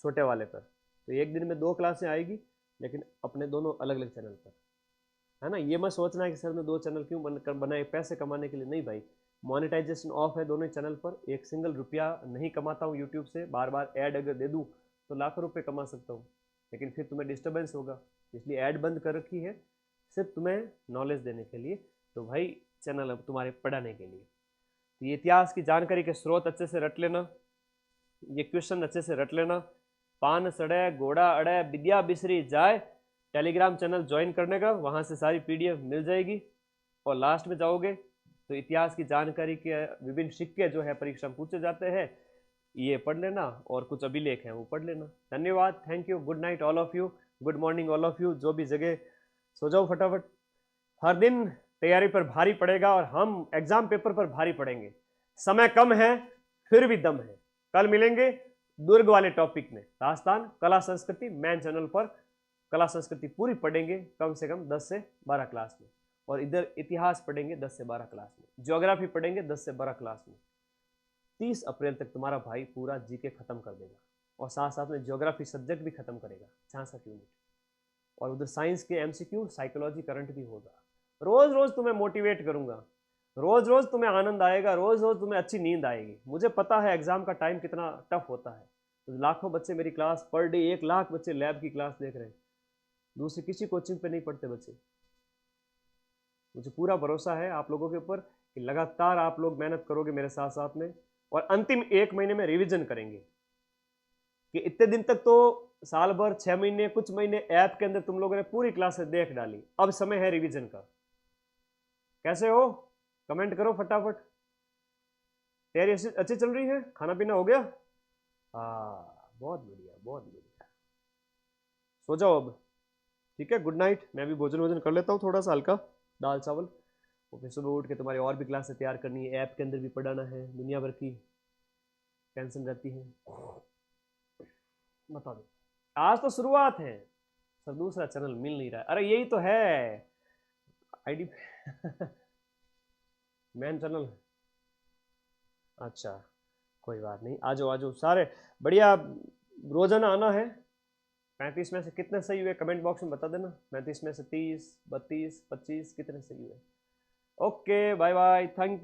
S1: छोटे वाले पर। तो एक दिन में 2 क्लासें आएगी, लेकिन अपने दोनों अलग अलग चैनल पर, है ना। ये मत सोचना है कि सर ने 2 चैनल क्यों बनाए, पैसे कमाने के लिए नहीं भाई। मोनेटाइजेशन ऑफ है दोनों चैनल पर। एक सिंगल रुपया नहीं कमाता हूँ यूट्यूब से। बार बार ऐड अगर दे दूँ तो लाखों रुपये कमा सकता हूँ, लेकिन फिर तुम्हें डिस्टर्बेंस होगा, इसलिए ऐड बंद कर रखी है, सिर्फ तुम्हें नॉलेज देने के लिए। तो भाई चैनल अब तुम्हारे पढ़ाने के लिए। तो ये इतिहास की जानकारी के स्रोत अच्छे से रट लेना, ये क्वेश्चन अच्छे से रट लेना। पान सड़े घोड़ा अड़े विद्या बिसरी जाए, टेलीग्राम चैनल ज्वाइन करने का, वहाँ से सारी PDF मिल जाएगी। और लास्ट में जाओगे तो इतिहास की जानकारी के विभिन्न सिक्के जो है परीक्षा में पूछे जाते हैं, ये पढ़ लेना, और कुछ अभिलेख हैं वो पढ़ लेना। धन्यवाद, thank you, good night all of you, good morning all of you. जो भी जगह सो जाओ फटाफट। हर दिन तैयारी पर भारी पड़ेगा और हम एग्जाम पेपर पर भारी पड़ेंगे। समय कम है फिर भी दम है। कल मिलेंगे दुर्ग वाले टॉपिक में, राजस्थान कला संस्कृति मैन चैनल पर। कला संस्कृति पूरी पढ़ेंगे कम से कम 10 से 12 क्लास में, और इधर इतिहास पढ़ेंगे 10 से 12 क्लास में, ज्योग्राफी पढ़ेंगे 10 से 12 क्लास में। 30 अप्रैल तक तुम्हारा भाई पूरा जीके खत्म कर देगा, और साथ साथ में ज्योग्राफी सब्जेक्ट भी खत्म करेगा 66 यूनिट, और उधर साइंस के एमसीक्यू, साइकोलॉजी, करंट भी होगा। रोज रोज तुम्हें मोटिवेट करूंगा, रोज रोज तुम्हें आनंद आएगा, रोज रोज तुम्हें अच्छी नींद आएगी। मुझे पता है एग्जाम का टाइम कितना टफ होता है। तो लाखों बच्चे मेरी क्लास पर डे, 1 लाख बच्चे लैब की क्लास देख रहे हैं, दूसरी किसी कोचिंग पे नहीं पढ़ते बच्चे। मुझे पूरा भरोसा है आप लोगों के ऊपर कि लगातार आप लोग मेहनत करोगे मेरे साथ साथ में, और अंतिम 1 महीने में रिवीजन करेंगे। कि इतने दिन तक तो साल भर, 6 महीने, कुछ महीने ऐप के अंदर तुम लोगों ने पूरी क्लासेस देख डाली, अब समय है रिवीजन का। कैसे हो कमेंट करो फटाफट। तैयारी अच्छी चल रही है? खाना पीना हो गया? हाँ, बहुत बढ़िया बहुत बढ़िया। सो जाओ अब, ठीक है, गुड नाइट। मैं भी भोजन वोजन कर लेता हूँ थोड़ा सा हल्का, दाल चावल, और फिर सुबह उठ के तुम्हारी और भी क्लासेस तैयार करनी है, ऐप के अंदर भी पढ़ाना है, दुनिया भर की टेंशन रहती है। बता दो, आज तो शुरुआत है सर, दूसरा चैनल मिल नहीं रहा है। अरे यही तो है आईडी मैन चैनल। अच्छा कोई बात नहीं, आ जाओ आ जाओ सारे, बढ़िया। रोजाना आना है। 35 में से कितने सही हुए कमेंट बॉक्स में बता देना। 35 में से 30, 32, 25 कितने सही हुए? Okay bye bye, thank you.